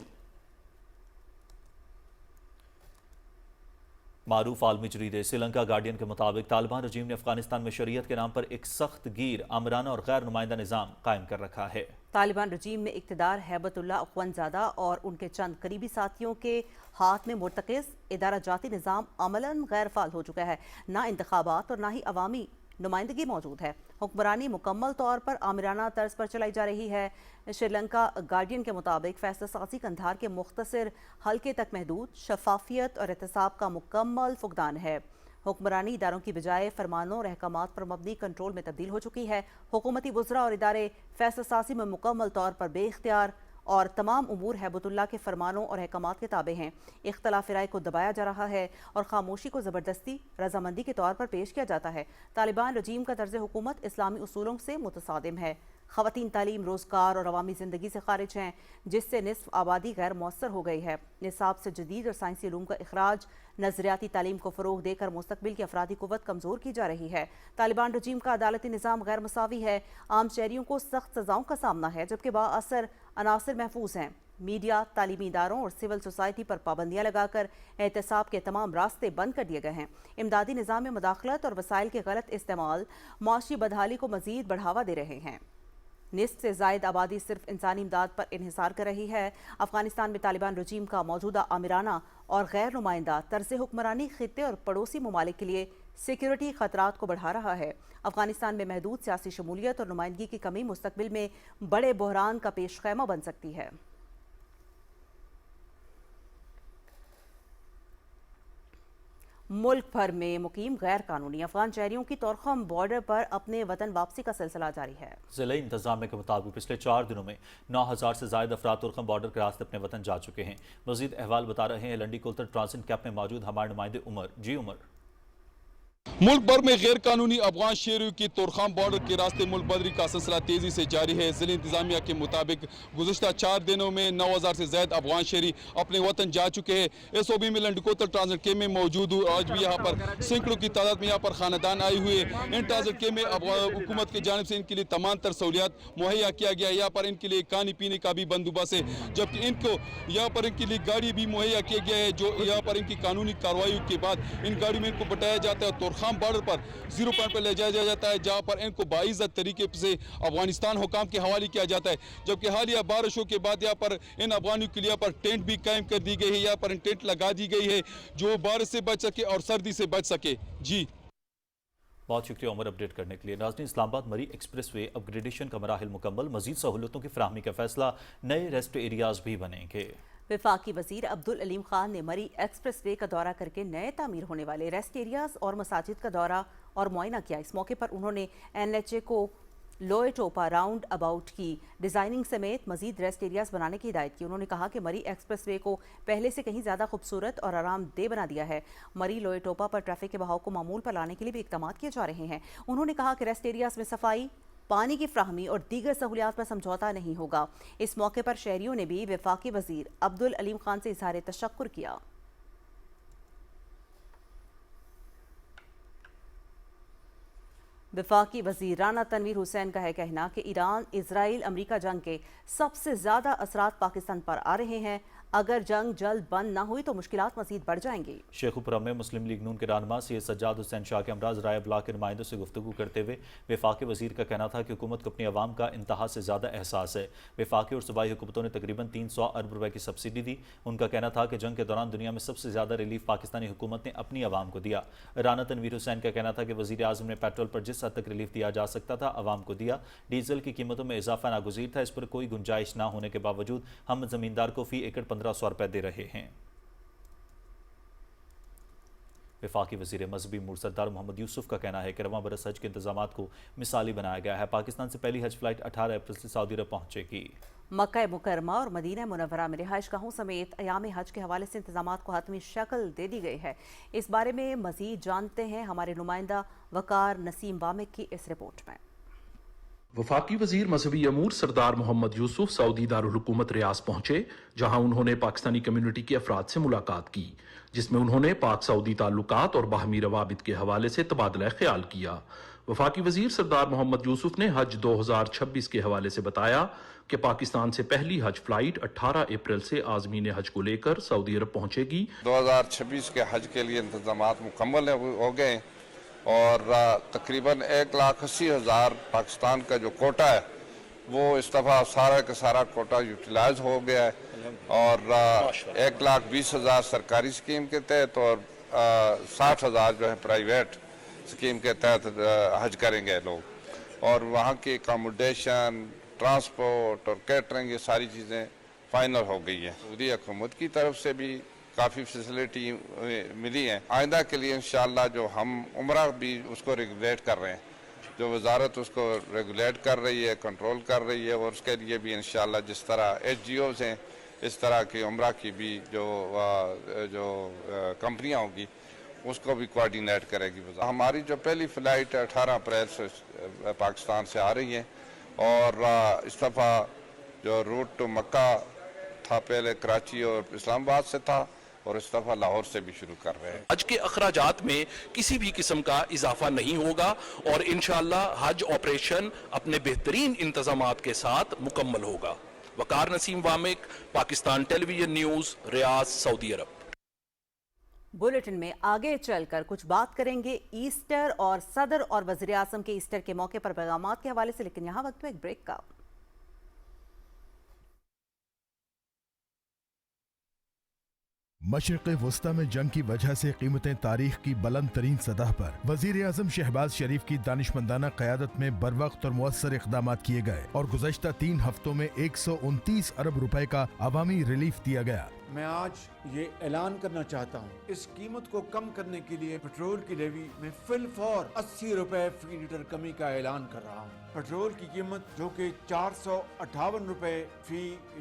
معروف عالمی جریدے سری لنکا گارڈین کے مطابق طالبان رجیم نے افغانستان میں شریعت کے نام پر ایک سخت گیر، آمرانہ اور غیر نمائندہ نظام قائم کر رکھا ہے۔ طالبان رجیم میں اقتدار ہیبت اللہ اخونزادہ اور ان کے چند قریبی ساتھیوں کے ہاتھ میں مرتکز ادارہ جاتی نظام عملاً غیر فعال ہو چکا ہے۔ نہ انتخابات اور نہ ہی عوامی نمائندگی موجود ہے۔ حکمرانی مکمل طور پر آمرانہ طرز پر چلائی جا رہی ہے۔ سری لنکا گارڈین کے مطابق فیصلہ سازی قندھار کے مختصر حلقے تک محدود، شفافیت اور احتساب کا مکمل فقدان ہے۔ حکمرانی اداروں کی بجائے فرمانوں اور احکامات پر مبنی کنٹرول میں تبدیل ہو چکی ہے۔ حکومتی وزراء اور ادارے فیصلہ سازی میں مکمل طور پر بے اختیار اور تمام امور ہیبت اللہ کے فرمانوں اور احکامات کے تابع ہیں۔ اختلاف رائے کو دبایا جا رہا ہے اور خاموشی کو زبردستی رضامندی کے طور پر پیش کیا جاتا ہے۔ طالبان رجیم کا طرز حکومت اسلامی اصولوں سے متصادم ہے۔ خواتین تعلیم، روزگار اور عوامی زندگی سے خارج ہیں، جس سے نصف آبادی غیر مؤثر ہو گئی ہے۔ نصاب سے جدید اور سائنسی علوم کا اخراج، نظریاتی تعلیم کو فروغ دے کر مستقبل کی افرادی قوت کمزور کی جا رہی ہے۔ طالبان رجیم کا عدالتی نظام غیر مساوی ہے۔ عام شہریوں کو سخت سزاؤں کا سامنا ہے جبکہ بااثر عناصر محفوظ ہیں۔ میڈیا، تعلیمی اداروں اور سول سوسائٹی پر پابندیاں لگا کر احتساب کے تمام راستے بند کر دیے گئے ہیں۔ امدادی نظام میں مداخلت اور وسائل کے غلط استعمال معاشی بدحالی کو مزید بڑھاوا دے رہے ہیں۔ نصف سے زائد آبادی صرف انسانی امداد پر انحصار کر رہی ہے۔ افغانستان میں طالبان رجیم کا موجودہ آمرانہ اور غیر نمائندہ طرز حکمرانی خطے اور پڑوسی ممالک کے لیے سیکیورٹی خطرات کو بڑھا رہا ہے۔ افغانستان میں محدود سیاسی شمولیت اور نمائندگی کی کمی مستقبل میں بڑے بحران کا پیش خیمہ بن سکتی ہے۔ मुल्क भर में मुकीम गैर कानूनी अफगान शहरियों की तोरखम बॉर्डर पर अपने वतन वापसी का सिलसिला जारी है। ज़िले इंतजामिया के मुताबिक पिछले 4 दिनों में 9,000 से ज़ायद अफराद तुर्कम बॉर्डर के रास्ते अपने वतन जा चुके हैं। मजीद अहवाल बता रहे हैं लंडी कोल्तर ट्रांसिट कैंप में मौजूद हमारे नुमाइंदे उमर। जी उमर। मुल्क भर में गैर कानूनी अफगान शहरियों की तोरखाम बॉर्डर के रास्ते मुल्क बदरी का सिलसिला तेजी से जारी है। जिले इंतजामिया के मुताबिक गुज़श्ता 4 दिनों में 9,000 से ज्यादा अफगान शहरी अपने वतन जा चुके हैं। एसओबी में लंडकोतर ट्रांजिट कैंप में मौजूद हूँ। आज भी यहाँ पर सैकड़ों की तादाद में यहाँ पर खानदान आए हुए। इन ट्रांजिट कैंप में हुकूमत की जानिब से इनके लिए तमाम तर सहूलियात मुहैया किया गया है। यहाँ पर इनके लिए खाने पीने का भी बंदोबस्त है, जबकि इनको यहाँ पर इनके लिए गाड़ी भी मुहैया किया गया है, जो यहाँ पर इनकी कानूनी कार्रवाई के बाद इन गाड़ियों में इनको बटाया जाता है। तोरखाम बॉर्डर पर 0 पॉइंट पर ले जाया जाता है, जहां पर इनको बाइज्जत तरीके से अफगानिस्तान हुकाम के हवाले किया जाता है। जबकि हालिया बारिशों के बाद यहाँ पर इन अफगानियों के लिए यहाँ पर टेंट भी कायम कर दी गई है। यहाँ पर टेंट लगा दी गई है जो बारिश से बच सके और सर्दी से बच सके। जी बहुत शुक्रिया उमर अपडेट करने के लिए। नाज़रीन, इस्लामाबाद मरी एक्सप्रेसवे अपग्रेडेशन का मराहिल मुकम्मल, मजीद सहूलतों की फराहमी का फैसला, नए रेस्ट एरियाज भी बनेंगे। वफाकी वजीर अब्दुल अलीम खान ने मरी एक्सप्रेस वे का दौरा करके नए तामीर होने वाले रेस्ट एरियाज और मसाजिद का दौरा और मुआयना किया। इस मौके पर उन्होंने NHA को लोए टोपा राउंड अबाउट की डिज़ाइनिंग समेत मजीद रेस्ट एरियाज बनाने की हिदायत की। उन्होंने कहा कि मरी एक्सप्रेस वे को पहले से कहीं ज़्यादा खूबसूरत और आरामदेह बना दिया है। मरी लोए टोपा पर ट्रैफिक के बहाव को मामूल पर लाने के लिए भी इक़दाम किए जा रहे हैं। उन्होंने कहा कि रेस्ट एरियाज में सफाई, पानी की फ्राहमी और दीगर सहूलियात पर समझौता नहीं होगा। इस मौके पर शहरियों ने भी वफाकी वजीर अब्दुल अलीम खान से इजहार तशक्कुर किया। वफाकी वजीर राना तनवीर हुसैन का है कहना कि ईरान इजराइल अमरीका जंग के सबसे ज़्यादा असरात पाकिस्तान पर आ रहे हैं। अगर जंग जल्द बंद न हुई तो मुश्किलात मजीद बढ़ जाएंगी। शेखुपुरा में मुस्लिम लीग नून के रहनुमा सैयद सज्जाद हुसैन शाह के अमराज राय ब्लॉक के नुमाइंदों से गुफ्तगू करते हुए वफाकी वजीर का कहना था कि हुकूमत को अपनी आवाम का इंतहा से ज़्यादा एहसास है। वफाकी और सूबाई हुकूमतों ने तकरीबन 300 अरब रुपए की सब्सिडी दी। उनका कहना था कि जंग के दौरान दुनिया में सबसे ज़्यादा रिलीफ पाकिस्तानी हुकूमत ने अपनी आवाम को दिया। राना तनवीर हुसैन का कहना था कि वज़ीर आज़म ने पेट्रोल पर जिस हद तक रिलीफ दिया जा सकता था आवाम को दिया। डीजल की कीमतों में इजाफा नागुज़ीर था, इस पर कोई गुंजाइश न होने के बावजूद हम ज़मींदार को फी एकड़ 1500 रुपये दे रहे हैं। वफाकी वज़ीर मजहबी अमूर सरदार मोहम्मद यूसुफ का कहना है कि रवां बरस हज के इंतजामात को मिसाली बनाया गया है। पाकिस्तान से पहली हज फ्लाइट 18 अप्रैल से सऊदी अरब पहुंचेगी। मक्का मुकरमा और मदीना मुनव्वरा में रिहाइश गाहों समेत अयाम हज के हवाले से इंतजामात को हतमी शक्ल दे दी गई है। इस बारे में मजीद जानते हैं हमारे नुमाइंदा वकार नसीम वामिक की इस रिपोर्ट में। वफाकी वजीर मजहबी अमूर सरदार मोहम्मद यूसुफ सऊदी दारुल हुकूमत रियाज पहुंचे, जहां उन्होंने पाकिस्तानी कम्युनिटी के अफराद से मुलाकात की, जिसमें उन्होंने पाक सऊदी ताल्लुकात और बाहमी रवाबित के हवाले से तबादला ख्याल किया। वफाकी वजीर सरदार मोहम्मद यूसुफ ने हज 2026 के हवाले से बताया कि पाकिस्तान से पहली हज फ्लाइट 18 अप्रैल से आज़मीन हज को लेकर सऊदी अरब पहुंचेगी। 2026 के हज के लिए इंतजामात मुकम्मल हो गए और तकरीबन 1,80,000 पाकिस्तान का जो कोटा है वो इस दफ़ा सारा का सारा कोटा यूटिलाइज हो गया है और 1,20,000 सरकारी स्कीम के तहत और 60,000 जो है प्राइवेट स्कीम के तहत हज करेंगे लोग। और वहाँ की अकोमोडेशन, ट्रांसपोर्ट और कैटरिंग, ये सारी चीज़ें फाइनल हो गई है। सऊदी हुकूमत की तरफ से भी काफ़ी फैसिलिटी मिली है। आइंदा के लिए इंशाअल्लाह जो हम उम्रा भी उसको रेगुलेट कर रहे हैं, जो वजारत उसको रेगुलेट कर रही है, कंट्रोल कर रही है, और उसके लिए भी इंशाअल्लाह जिस तरह HGOs हैं इस तरह की उम्रा की भी जो कंपनियाँ होंगी उसको भी कोऑर्डिनेट करेगी। हमारी जो पहली फ़्लाइट 18 अप्रैल से पाकिस्तान से आ रही है और इस दफ़ा जो रूट टू मक्का था पहले कराची और इस्लामाबाद से था और इस दफ़ा लाहौर से भी शुरू कर रहे हैं। हज के अखराजात में किसी भी किस्म का इजाफा नहीं होगा और इंशाअल्लाह हज ऑपरेशन अपने बेहतरीन इंतजामात के साथ मुकम्मल होगा। Waqar Naseem Wamiq, Pakistan television news, Riyadh, Saudi Arab. Bulletin में आगे चलकर कुछ बात करेंगे ईस्टर और सदर और वज़ीर आज़म के ईस्टर के मौके पर पैगामात के हवाले से, लेकिन यहाँ वक्त एक ब्रेक का। मशरिक़ वस्ता में जंग की वजह से कीमतें तारीख की बुलंद तरीन सतह पर। वज़ीर आज़म शहबाज शरीफ की दानिशमंदाना क़यादत में बरवक्त और मुअस्सर इक़दाम किए गए और गुज़श्ता 3 हफ्तों में 129 अरब रुपए का अवामी रिलीफ दिया गया। मैं आज ये ऐलान करना चाहता हूँ, इस कीमत को कम करने के लिए पेट्रोल की लेवी में फिलफौर 80 रुपए फी लीटर कमी का ऐलान कर रहा हूँ। पेट्रोल की कीमत जो कि 458 रुपए फी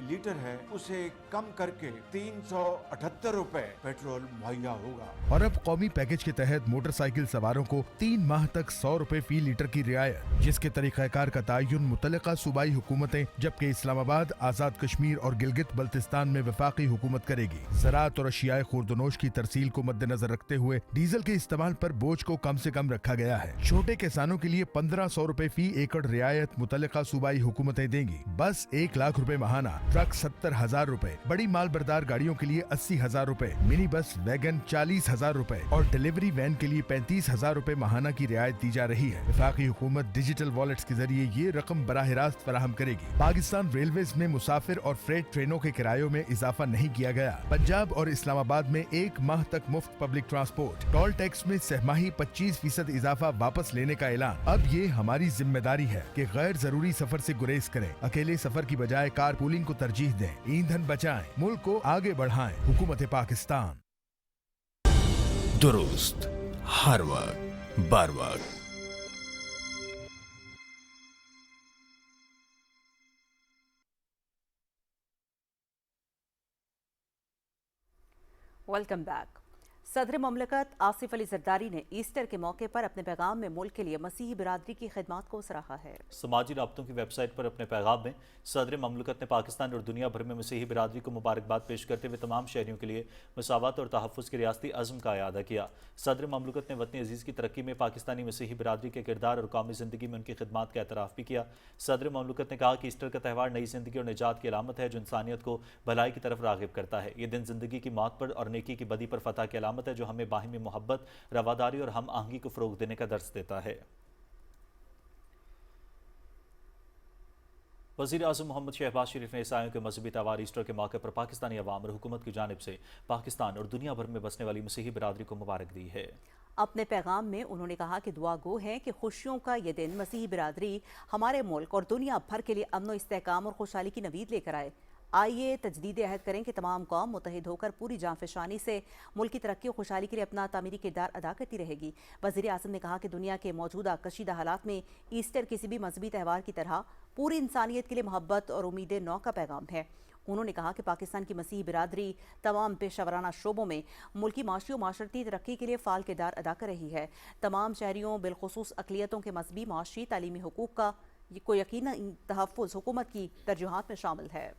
लीटर है, उसे कम करके 378 रुपए पेट्रोल मुहैया होगा। और अब कौमी पैकेज के तहत मोटरसाइकिल सवारों को 3 माह तक 100 रुपए फी लीटर की रियायत, जिसके तरीकाकार का तयन मुतल्लिका सूबाई हुकूमतें जबकि इस्लामाबाद, आजाद कश्मीर और गिलगित बल्तिस्तान में वफाकी हुकूमत करेगी। ज़राअत और अशियाए खुर्दनोश की तरसील को मद्देनजर रखते हुए डीजल के इस्तेमाल पर बोझ को कम से कम रखा गया है। छोटे किसानों के लिए 1500 रुपए फी एकड़ रियायत मुतल्लिका सूबाई हुकूमतें देंगी। बस 1 लाख रुपए महाना, ट्रक 70,000 रुपए, बड़ी माल बरदार गाड़ियों के लिए 80,000 रुपए, मिनी बस वैगन 40,000 रुपए और डिलीवरी वैन के लिए 35,000 रुपए महाना की रियायत दी जा रही है। वफाकी हुकूमत डिजिटल वॉलेट्स के जरिए ये रकम बराह रास्त फराहम करेगी। पाकिस्तान रेलवेज में मुसाफिर और फ्रेट ट्रेनों के किरायों में इजाफा नहीं किया गया। पंजाब और इस्लामाबाद में 1 माह तक मुफ्त पब्लिक ट्रांसपोर्ट। टोल टैक्स में सहमाही 25% इजाफा वापस लेने का ऐलान। अब ये हमारी जिम्मेदारी है कि गैर जरूरी सफर से गुरेज करें। अकेले सफर की बजाय कार पूलिंग को तरजीह दें। ईंधन बचाएं, मुल्क को आगे बढ़ाएं। हुकूमत पाकिस्तान। दुरुस्त, हर वक्त, बर वक्त। Welcome back. सदर ममलकत आसिफ अली जरदारी ने ईस्टर के मौके पर अपने पैगाम में मुल्क के लिए मसीही बिरादरी की खिदमत को सराहा है। समाजी राब्तों की वेबसाइट पर अपने पैगाम में सदर ममलकत ने पाकिस्तान और दुनिया भर में मसीही बिरादरी को मुबारकबाद पेश करते हुए तमाम शहरियों के लिए मसावत और तहफ़्फ़ुज़ के रियासती अज़्म का अयादा किया। सदर ममलकत ने वतन अजीज़ की तरक्की में पाकिस्तानी मसीही बिरादरी के किरदार और कौमी ज़िंदगी में उनकी खिदमत का एतराफ़ भी किया। सदर ममलकत ने कहा कि ईस्टर का त्यौहार नई ज़िंदगी और निजात की अलामत है जो इंसानियत को भलाई की तरफ राग़िब करता है। ये दिन ज़िंदगी की मौत पर और नेकी की बदी पर फतह की अलामत है जो हमें बाहिमी मोहब्बत, रवादारी और हम आहंगी को फ़रोग़ देने का दर्स देता है। वज़ीर आज़म मोहम्मद शहबाज शरीफ ने ईसाइयों के मजहबी त्यौहार ईस्टर के मौके पर पाकिस्तानी अवाम और हुकूमत की जानिब से पाकिस्तान और दुनिया भर में बसने वाली मसीही बिरादरी को मुबारक दी है। अपने पैगाम में उन्होंने कहा कि दुआ गो है कि खुशियों का ये दिन मसीही बिरादरी हमारे मुल्क और दुनिया भर के लिए अमन व इस्तेहकाम और खुशहाली की नवीद लेकर आए। आइए तजदीद अहद करें कि तमाम कौम मुत्तहिद होकर पूरी जांफशानी से मुल्क की तरक्की और खुशहाली के लिए अपना तामीरी किरदार अदा करती रहेगी। वज़ीर आज़म ने कहा कि दुनिया के मौजूदा कशीदा हालात में ईस्टर किसी भी मजहबी त्यौहार की तरह पूरी इंसानियत के लिए मोहब्बत और उम्मीद नौ का पैगाम है। उन्होंने कहा कि पाकिस्तान की मसीही बिरादरी तमाम पेशावराना शोबों में मुल्की माशी और माशरती तरक्की के लिए फ़ाल किरदार अदा कर रही है। तमाम शहरियों बिलखुसूस अक़लियतों के मजहबी, माशी, तालीमी हुकूक का को यकीनन तहफ़्फ़ुज़ हुकूमत की तरजीहात में शामिल है।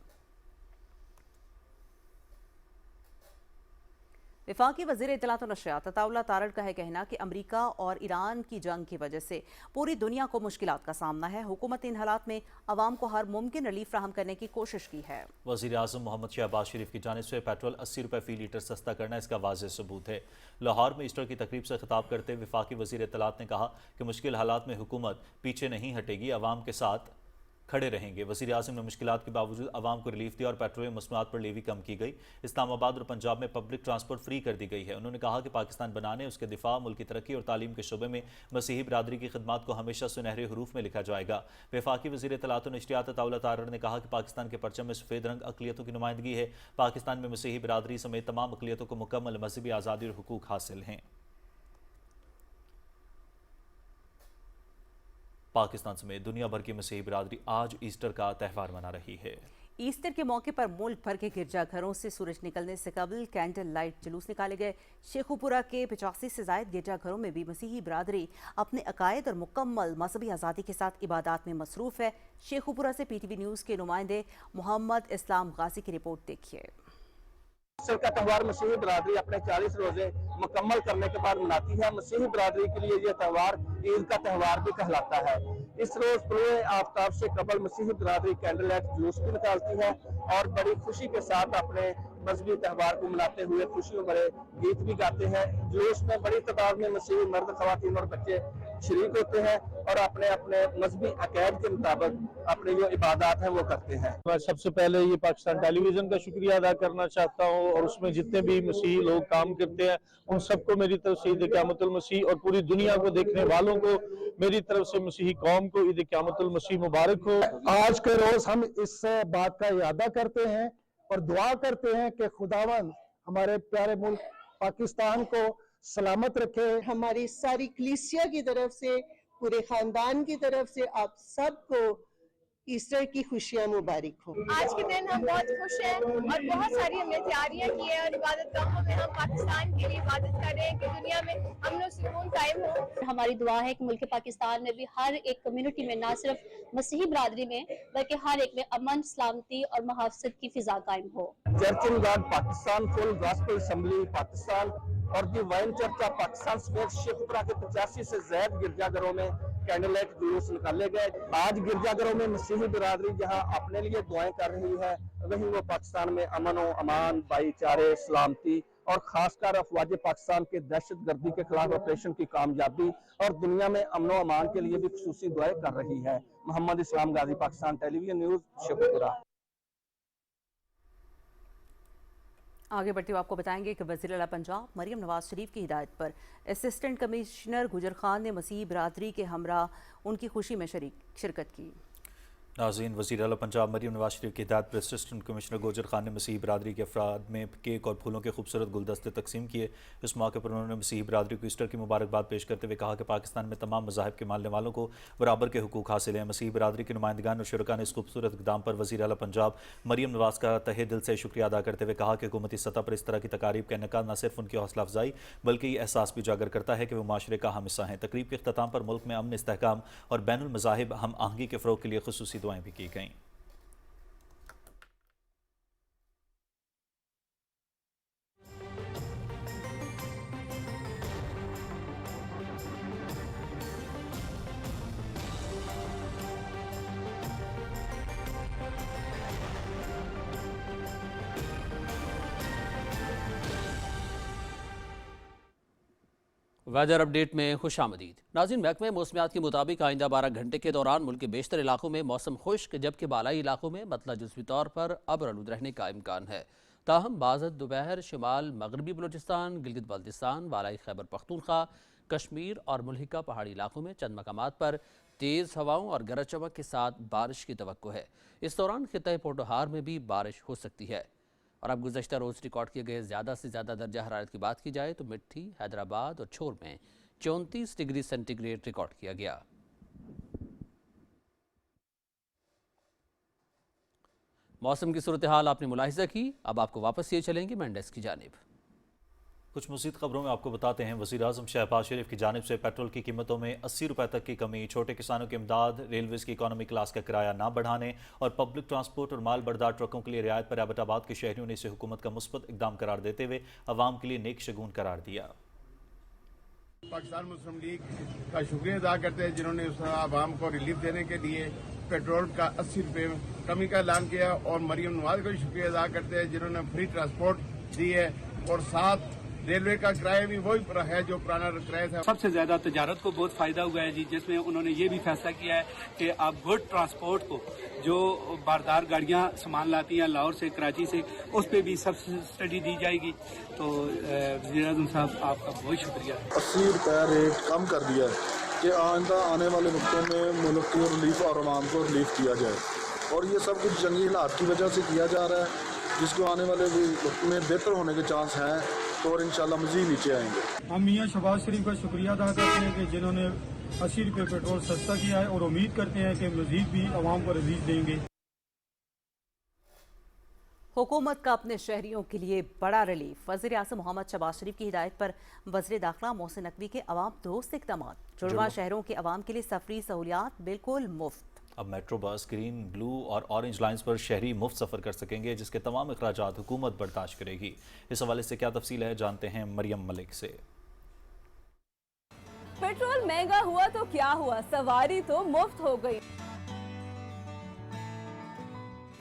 वफाकी वज़ीर इत्तलात और नशरियात अताउल्लाह तारड़ का है कहना कि अमरीका और ईरान की जंग की वजह से पूरी दुनिया को मुश्किलात का सामना है। हुकूमत इन हालात में अवाम को हर मुमकिन रिलीफ फराहम करने की कोशिश की है। वज़ीर आज़म मोहम्मद शहबाज शरीफ की जानिब से पेट्रोल 80 रुपये फ़ी लीटर सस्ता करना इसका वाज़ेह सबूत है। लाहौर में ईस्टर की तकरीब से खिताब करते वफाकी वज़ीर इत्तलात ने कहा कि मुश्किल हालात में हुकूमत पीछे नहीं हटेगी, अवाम के साथ खड़े रहेंगे। वज़ीर आज़म ने मुश्किलात के बावजूद आवाम को रिलीफ दिया और पेट्रोलियम मसनूआत पर लेवी कम की गई। इस्लामाबाद और पंजाब में पब्लिक ट्रांसपोर्ट फ्री कर दी गई है। उन्होंने कहा कि पाकिस्तान बनाने, उसके दिफा, मुल्क की तरक्की और तालीम के शोबे में मसीही बिरादरी की खिदमत को हमेशा सुनहरे हरूफ में लिखा जाएगा। वफाकी वज़ीर इत्तलात और नशरियात अताउल्लाह तारड़ ने कहा कि पाकिस्तान के परचम में सफ़ेद रंग अक़लियतों की नुमाइंदगी है। पाकिस्तान में मसीही बिरादरी समेत तमाम अक़लियतों को मुकम्मल मजहबी आज़ादी और हुकूक हासिल हैं। पाकिस्तान समेत दुनिया भर की मसीही बिरादरी आज ईस्टर का त्यौहार मना रही है। ईस्टर के मौके पर मुल्क भर के गिरजाघरों से सूरज निकलने से कबल कैंडल लाइट जुलूस निकाले गए। शेखुपुरा के 85 से ज़ायद गिरजाघरों में भी मसीही बिरादरी अपने अकायद और मुकम्मल मजहबी आज़ादी के साथ इबादत में मसरूफ़ है। शेखुपुरा से PTV न्यूज़ के नुमाइंदे मोहम्मद इस्लाम गाजी की रिपोर्ट देखिए। ईस्टर का त्यौहार मसीही बिरादरी अपने 40 रोजे मुकम्मल करने के बाद मनाती है। मसीही बिरादरी के लिए यह त्यौहार ईद का त्यौहार भी कहलाता है। इस रोज तुलुए आफताब से कबल मसीही बिरादरी कैंडल लाइट जुलूस भी निकालती है और बड़ी खुशी के साथ अपने मजहबी त्यौहार को मनाते हुए खुशियों भरे गीत भी गाते हैं। जुलूस में बड़ी तादाद में मसीही मर्द, खवातीन और बच्चे शरीक होते हैं और अपने अपने मजहबी अकायद के मुताबिक अपनी जो इबादत है वो करते हैं। मैं सबसे पहले ये पाकिस्तान टेलीविजन का शुक्रिया अदा करना चाहता हूँ और उसमें जितने भी मसीही लोग काम करते हैं उन सबको मेरी तरफ से ईद क़यामतुल मसीह और पूरी दुनिया को देखने वालों को मेरी तरफ से मसीही कौम को ईद क़यामतुल मसीह मुबारक हो। आज के रोज हम इस बात का इरादा करते हैं اور دعا کرتے ہیں کہ خداوند ہمارے پیارے ملک پاکستان کو سلامت رکھے. ہماری ساری کلیسیا کی طرف سے، پورے خاندان کی طرف سے آپ سب کو ایسٹر کی خوشیاں مبارک ہوں. آج کے دن ہم بہت خوش ہیں اور بہت ساری ہم نے تیاریاں کی ہیں اور عبادت گاہوں میں ہم پاکستان کے لیے عبادت کر رہے ہیں کہ دنیا میں امن و سکون قائم ہو. ہماری دعا ہے کہ ملک پاکستان میں بھی ہر ایک کمیونٹی میں، نہ صرف مسیحی برادری میں بلکہ ہر ایک میں امن، سلامتی اور محافظت کی فضا قائم ہو. Church in God Pakistan, full gospel assembly Pakistan اور the vine church of Pakistan سمیت شیخ پورہ کے 85 سے زائد گرجا گھروں میں کینڈل لائٹ جلوس نکالے گئے. آج گرجا گھروں میں مسیحی برادری جہاں اپنے لیے دعائیں کر رہی ہے، وہیں وہ پاکستان میں امن و امان، بھائی چارے، سلامتی اور خاص کر افواج پاکستان کے دہشت گردی کے خلاف آپریشن کی کامیابی اور دنیا میں امن و امان کے لیے بھی خصوصی دعائیں کر رہی ہے. محمد اسلام غازی، پاکستان ٹیلی ویژن نیوز، شیخ پورہ. آگے بڑھتے ہوئے آپ کو بتائیں گے کہ وزیر اعلیٰ پنجاب مریم نواز شریف کی ہدایت پر اسسٹنٹ کمشنر گجر خان نے مسیحی برادری کے ہمراہ ان کی خوشی میں شرکت کی. ناظرین، وزیر اعلیٰ پنجاب مریم نواز شریف کی ہدایت پر اسسٹنٹ کمشنر گوجر خان نے مسیحی برادری کے افراد میں کیک اور پھولوں کے خوبصورت گلدستے تقسیم کیے. اس موقع پر انہوں نے مسیحی برادری کو ایسٹر کی مبارکباد پیش کرتے ہوئے کہا کہ پاکستان میں تمام مذاہب کے ماننے والوں کو برابر کے حقوق حاصل ہیں. مسیحی برادری کے نمائندگان اور شرکاء نے اس خوبصورت اقدام پر وزیر اعلیٰ پنجاب مریم نواز کا تہہ دل سے شکریہ ادا کرتے ہوئے کہا کہ حکومتی سطح پر اس طرح کی تقاریب کا انعقاد نہ صرف ان کی حوصلہ افزائی بلکہ یہ احساس بھی اجاگر کرتا ہے کہ وہ معاشرے کا اہم حصہ ہیں. تقریب کے اختتام پر ملک میں امن، استحکام اور بین المذاہب ہم آہنگی کے فروغ کے لیے خصوصی دعائیں بھی کی گئیں. ویدر اپ ڈیٹ میں خوش آمدید. ناظرین، محکمہ موسمیات کے مطابق آئندہ 12 گھنٹے کے دوران ملک کے بیشتر علاقوں میں موسم خشک جبکہ بالائی علاقوں میں مطلع جزوی طور پر ابر آلود رہنے کا امکان ہے. تاہم بعض دوپہر شمال مغربی بلوچستان، گلگت بلتستان، بالائی خیبر پختونخوا، کشمیر اور ملحقہ پہاڑی علاقوں میں چند مقامات پر تیز ہواؤں اور گرج چمک کے ساتھ بارش کی توقع ہے. اس دوران خطہ پوٹوہار میں بھی بارش ہو سکتی ہے. اور اب گزشتہ روز ریکارڈ کیے گئے زیادہ سے زیادہ درجہ حرارت کی بات کی جائے تو مٹھی، حیدرآباد اور چھور میں 34 ڈگری سینٹی گریڈ ریکارڈ کیا گیا. موسم کی صورتحال آپ نے ملاحظہ کی. اب آپ کو واپس یہ چلیں گے مینڈیس کی جانب. کچھ مزید خبروں میں آپ کو بتاتے ہیں، وزیر اعظم شہباز شریف کی جانب سے پیٹرول کی قیمتوں میں 80 روپے تک کی کمی، چھوٹے کسانوں کی امداد، ریلویز کی اکانومی کلاس کا کرایہ نہ بڑھانے اور پبلک ٹرانسپورٹ اور مال بردار ٹرکوں کے لیے رعایت پر ایبٹ آباد کے شہریوں نے اسے حکومت کا مثبت اقدام قرار دیتے ہوئے عوام کے لیے نیک شگون قرار دیا. پاکستان مسلم لیگ کا شکریہ ادا کرتے ہیں جنہوں نے اس عوام کو ریلیف دینے کے لیے پیٹرول کا 80 روپے کمی کا اعلان کیا، اور مریم نواز کا شکریہ ادا کرتے ہیں جنہوں نے فری ٹرانسپورٹ دی ہے، اور ساتھ ریلوے کا کرایہ بھی وہی ہے جو پرانا کرایہ تھا. سب سے زیادہ تجارت کو بہت فائدہ ہوا ہے جی، جس میں انہوں نے یہ بھی فیصلہ کیا ہے کہ اب گڈ ٹرانسپورٹ کو جو باردار گاڑیاں سامان لاتی ہیں لاہور سے، کراچی سے، اس پہ بھی سبسڈی دی جائے گی. تو وزیر اعظم صاحب آپ کا بہت شکریہ. 80 روپے ریٹ کم کر دیا ہے کہ آئندہ آنے والے وقتوں میں ملک کو ریلیف اور عوام کو ریلیف دیا جائے، اور یہ سب کچھ جنگی حالات کی وجہ سے کیا جا رہا ہے جس کو آنے والے وقت میں بہتر ہونے کے چانس ہیں، تو اور انشاءاللہ مزید نیچے آئیں گے. ہم میاں شہباز شریف کا شکریہ ادا کرتے ہیں کہ جنہوں نے 80 روپے پیٹرول سستا کیا ہے، اور امید کرتے ہیں کہ مزید بھی عوام کو ریلیف دیں گے. حکومت کا اپنے شہریوں کے لیے بڑا ریلیف. وزیر اعظم محمد شہباز شریف کی ہدایت پر وزیر داخلہ محسن نقوی کے عوام دوست اقدامات. جڑواں شہروں کے عوام کے لیے سفری سہولیات بالکل مفت. اب میٹرو بس گرین، بلو اور اورنج لائنز پر شہری مفت سفر کر سکیں گے، جس کے تمام اخراجات حکومت برداشت کرے گی. اس حوالے سے کیا تفصیل ہے، جانتے ہیں مریم ملک سے. پیٹرول مہنگا ہوا تو کیا ہوا، سواری تو مفت ہو گئی.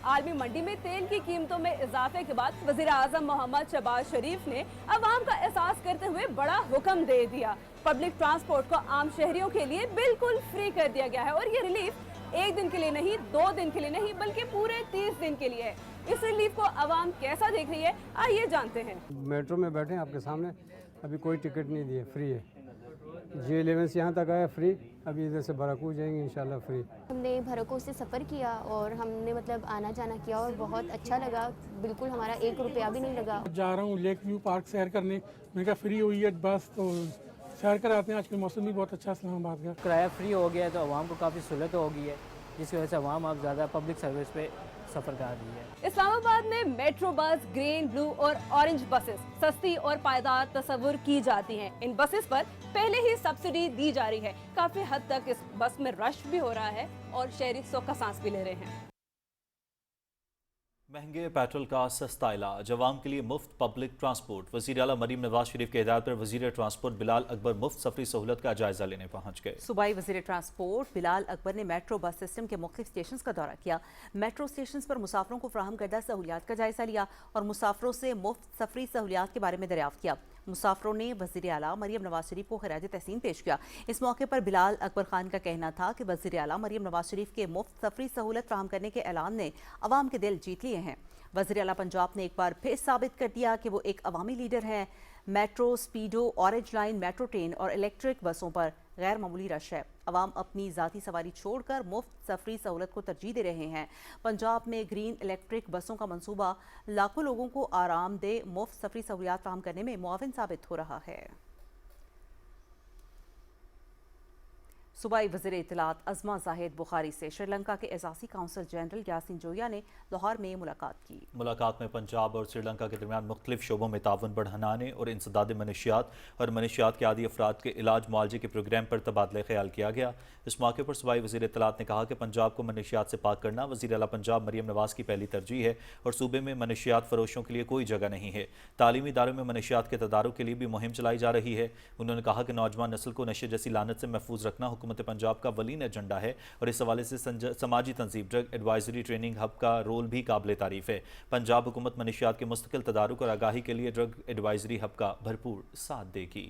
عالمی منڈی میں تیل کی قیمتوں میں اضافے کے بعد وزیر اعظم محمد شہباز شریف نے عوام کا احساس کرتے ہوئے بڑا حکم دے دیا. پبلک ٹرانسپورٹ کو عام شہریوں کے لیے بالکل فری کر دیا گیا ہے، اور یہ ریلیف 1 دن کے لیے نہیں، 2 دن کے لیے نہیں، بلکہ پورے 30 دن کے لیے ہے. اس ریلیف کو عوام کیسا دیکھ رہی ہے، آئیے جانتے ہیں. میٹرو میں بیٹھے آپ کے سامنے، ابھی کوئی ٹکٹ نہیں دیے، فری ہے. J11 से यहाँ तक आया फ्री, अभी इधर से बराकू जाएंगे इंशाल्लाह फ्री। हमने भरको से सफ़र किया और हमने मतलब आना जाना किया और बहुत अच्छा लगा, बिल्कुल हमारा 1 रुपया भी नहीं लगा। जा रहा हूँ लेक व्यू पार्क सैर करने, मैं कहा फ्री हुई है बस तो सैर कराते हैं। आजकल मौसम भी बहुत अच्छा है इस्लामाबाद का। किराया फ्री हो गया है तो आवाम को काफ़ी सहूलत हो गई है, जिसकी वजह से आवाम अब ज़्यादा पब्लिक सर्विस पे सफ़र कर रही है। इस्लामाबाद में मेट्रो बस, ग्रीन, ब्लू और ऑरेंज बसेस सस्ती और पायदार तस्वुर की जाती हैं। इन बसेस पर पहले ही सब्सिडी दी जा रही है। काफी हद तक इस बस में रश भी हो रहा है और शहरी सोका सांस भी ले रहे हैं। महंगे पेट्रोल का सस्ता इलाज, अवाम के लिए मुफ्त पब्लिक ट्रांसपोर्ट। वज़ीर आला मरीम नवाज शरीफ के हिदायत पर वज़ीर ट्रांसपोर्ट बिलाल अकबर मुफ्त सफरी सहूलत का जायजा लेने पहुंच गए। सूबाई वज़ीर ट्रांसपोर्ट बिलाल अकबर ने मेट्रो बस सिस्टम के मुख्तलिफ स्टेशन का दौरा किया। मेट्रो स्टेशन पर मुसाफरों को फराहम करदा सहूलियात का जायजा लिया और मुसाफरों से मुफ्त सफरी सहूलियात के बारे में दरियाफ्त किया। मुसाफरों ने वज़ीर आला मरीम नवाज शरीफ को खिराज तहसीन पेश किया। इस मौके पर बिलाल अकबर खान का कहना था कि वज़ीर आला मरीम नवाज शरीफ के मुफ्त सफरी सहूलत फराहम करने के ऐलान ने अवाम के दिल जीत लिए हैं। वज़ीर आला पंजाब ने एक बार फिर साबित कर दिया कि वो एक अवामी लीडर हैं। Metro, स्पीडो, orange line, metro train और इलेक्ट्रिक बसों पर गैर मामूली रश है। अवाम अपनी ज़ाती सवारी छोड़कर मुफ्त सफरी सहूलत को तरजीह दे रहे हैं। पंजाब में ग्रीन इलेक्ट्रिक बसों का मंसूबा लाखों लोगों को आरामदेह मुफ्त सफरी सहूलियात फराहम करने में मुआविन साबित हो रहा है। सूबाई वज़ीर इत्तलात अज़मा जाहिद बुखारी से श्रीलंका के एजाज़ी काउंसिल जनरल यासीन जोया ने लाहौर में मुलाकात की। मुलाकात में पंजाब और श्रीलंका के दरमियान मुख्तलिफ शोबों में ताउन बढ़ाने और इंसदाद मनशियात और मनशियात के आदी अफराद के इलाज मुआलजे के प्रोग्राम पर तबादला ख्याल किया गया। इस मौके पर सूबाई वज़ीर इत्तलात ने कहा कि पंजाब को मनशियात से पाक करना वज़ीर आला पंजाब मरीम नवाज की पहली तरजीह है और सूबे में मनशियात फरोशों के लिए कोई जगह नहीं है। तालीमी इदारों में मनशियात के तदारुक के लिए भी मुहिम चलाई जा रही है। उन्होंने कहा कि नौजवान नस्ल को नशे जैसी लानत से महफूज रखना हुकूमत पंजाब का वलीन एजेंडा है और इस हवाले से समाजी तंजीम ड्रग एडवाइजरी ट्रेनिंग हब का रोल भी काबिल तारीफ है। पंजाब हुकूमत मनशियात के मुस्तकिल तदारुक और आगाही के लिए ड्रग एडवाइजरी हब का भरपूर साथ देगी।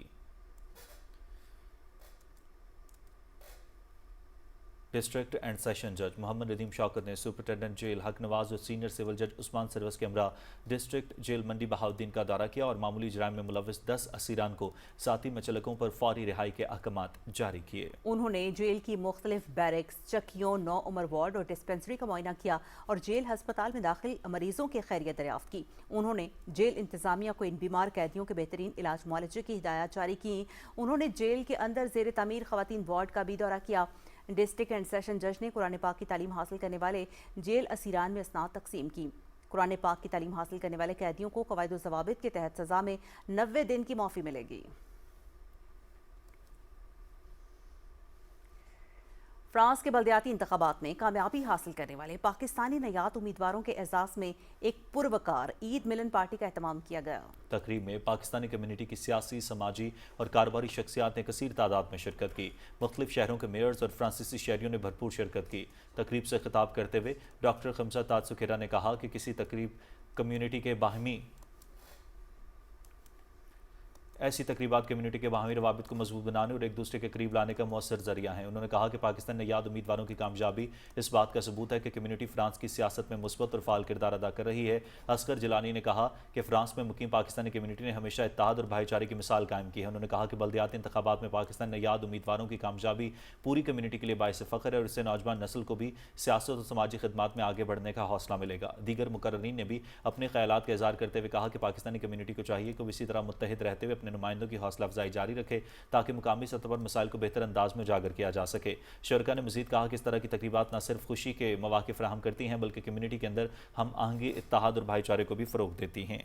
डिस्ट्रिक्ट एंड सेशन जज मोहम्मद नदीम शौकत ने सुपरिटेंडेंट जेल हक नवाज और सीनियर सिविल जज उस्मान सरवस के हमरा डिस्ट्रिक्ट जेल मंडी बहाउद्दीन का दौरा किया और मामूली जराइम में मुलविस 10 असीरान को साथी मचलकों पर फौरी रिहाई के अहकामात जारी किए। उन्होंने जेल की मुख्तलिफ बैरक्स, चक्कियों, 9 उम्र वार्ड और डिस्पेंसरी का मुआयना किया और जेल हस्पताल में दाखिल मरीजों की खैरियत दरियाफ्त की। उन्होंने जेल इंतजामिया को इन बीमार कैदियों के बेहतरीन इलाज मुआलजे की हिदायत जारी की। उन्होंने जेल के अंदर जेर तामीर खवातीन वार्ड का भी दौरा किया। डिस्ट्रिक्ट एंड सेशन जज ने कुरान पाक की तालीम हासिल करने वाले जेल असीरान में असनाद तकसीम की। कुरान पाक की तालीम हासिल करने वाले कैदियों को कवायद ज़वाबित के तहत सज़ा में 90 दिन की माफ़ी मिलेगी। फ्रांस के बल्दियाती इंतखाबात में कामयाबी हासिल करने वाले पाकिस्तानी नयात उम्मीदवारों के एजाज़ में एक पुरवकार ईद मिलन पार्टी का एहतमाम किया गया। तकरीब में पाकिस्तानी कम्युनिटी की सियासी, समाजी और कारोबारी शख्सियात ने कसीर तादाद में शिरकत की। मुख्तलिफ शहरों के मेयर्स और फ्रांसीसी शहरियों ने भरपूर शिरकत की। तकरीब से खिताब करते हुए डॉक्टर खमसा ताज सुखेरा ने कहा कि किसी तकरीब कम्युनिटी के बाहमी ऐसी तकरीबात कम्युनिटी के बाहमी रवाबित को मजबूत बनाने और एक दूसरे के करीब लाने का मौसर जरिया है। उन्होंने कहा कि पाकिस्तान ने याद उम्मीदवारों की कामयाबी इस बात का सबूत है कि कम्युनिटी फ्रांस की सियासत में मुस्बत और फाल किरदार अदा कर रही है। असगर जिलानी ने कहा कि फ्रांस में मुकीम पाकिस्तानी कम्युनिटी ने हमेशा इत्तेहाद और भाईचारे की मिसाल कायम की है। उन्होंने कहा कि बल्दियाती इंतखाबात में पाकिस्तान ने याद उम्मीदवारों की कामयाबी पूरी कम्युनिटी के लिए बाइस फ़ख्र है और इससे नौजवान नस्ल को भी सियासत और समाजी खिदमात में आगे बढ़ने का हौसला मिलेगा। दीगर मुकर्रीन ने भी अपने ख्यालात का इज़हार करते हुए कहा कि पाकिस्तानी कम्युनिटी को चाहिए कि इसी तरह मुत्तहिद रहते हुए अपने नुमाइंदों की हौसला अफजाई जारी रखे ताकि मुकामी सतह पर मसाइल को बेहतर अंदाज में उजागर किया जा सके। शरका ने मजीद कहा कि इस तरह की तकरीबात न सिर्फ खुशी के मौके फराहम करती हैं बल्कि कम्युनिटी के अंदर हम आहंगी, इत्तेहाद और भाईचारे को भी फ़रोग देती हैं।